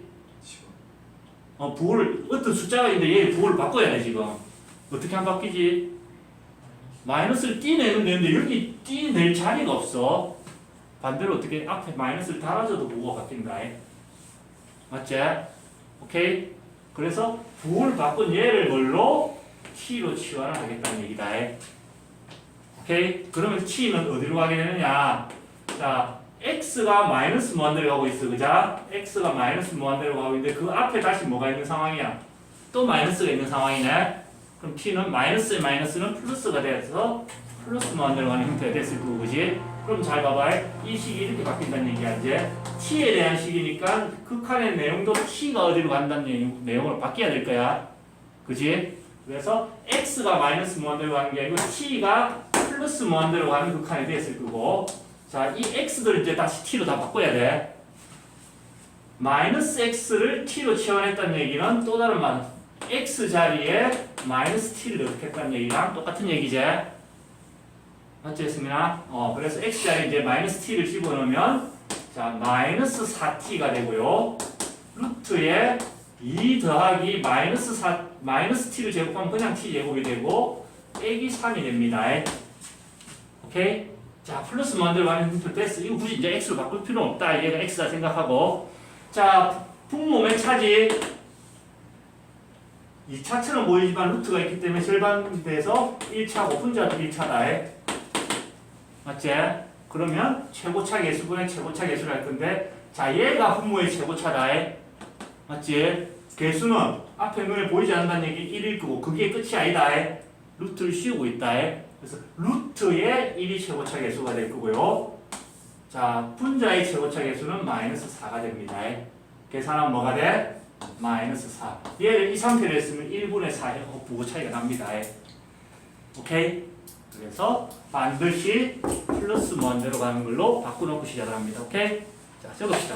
부호를 어떤 숫자가 있는데 얘의 부호를 바꿔야 돼 지금. 어떻게 하면 바뀌지? 마이너스를 띄내면 되는데 여기 띄낼 자리가 없어. 반대로 어떻게 앞에 마이너스를 달아줘도 부호가 바뀐다. 맞지? 오케이? 그래서 부호를 바꾼 얘를 뭘로? t로 치환을 하겠다는 얘기다. 오케이? 그러면 t는 어디로 가게 되느냐? 자, x가 마이너스 무한대로 가고 있어. 그자? x가 마이너스 무한대로 가고 있는데 그 앞에 다시 뭐가 있는 상황이야? 또 마이너스가 있는 상황이네. 그럼 t는 마이너스의 마이너스는 플러스가 돼서 플러스 무한대로 가는 형태가 됐을 거고, 그지? 그럼 잘 봐봐. 이 식이 이렇게 바뀐다는 얘기야, 이제. t에 대한 식이니까 극한의 내용도 t가 어디로 간다는 내용으로 바뀌어야 될 거야. 그지? 그래서 x가 마이너스 무한대로 가는 게 아니고 t가 플러스 무한대로 가는 극한이 됐을 거고, 자, 이 x들을 이제 다시 t로 다 바꿔야 돼. 마이너스 x를 t로 치환했다는 얘기는 또 다른 말, x 자리에 마이너스 t를 넣겠다는 얘기랑 똑같은 얘기지. 맞지, 승민아? 그래서 x 자리에 이제 마이너스 t를 집어넣으면, 자, 마이너스 4t가 되고요. 루트에 2 더하기 마이너스 t를 제곱하면 그냥 t 제곱이 되고, 빼기 3이 됩니다. 오케이? 자, 플러스 무한대로 가는 형태로 됐어. 이거 굳이 이제 x로 바꿀 필요는 없다. 얘가 x다 생각하고. 자, 분모의 차지. 2차처럼 보이지만 루트가 있기 때문에 절반돼서 1차고 분자도 1차다. 맞지? 그러면 최고차 개수분의 최고차 개수를 할 건데, 자, 얘가 분모의 최고차다. 맞지? 개수는 앞에 눈에 보이지 않는다는 얘기 1일 거고, 그게 끝이 아니다. 루트를 씌우고 있다. 그래서 루트의 1이 최고차 개수가 될 거고요. 자, 분자의 최고차 개수는 마이너스 4가 됩니다. 계산하면 뭐가 돼? 마이너스 4. 얘를 이 상태로 했으면 1분의 4의 부호 차이가 납니다. 오케이? 그래서 반드시 플러스 무한대로 가는 걸로 바꿔놓고 시작을 합니다. 오케이? 자, 적읍시다.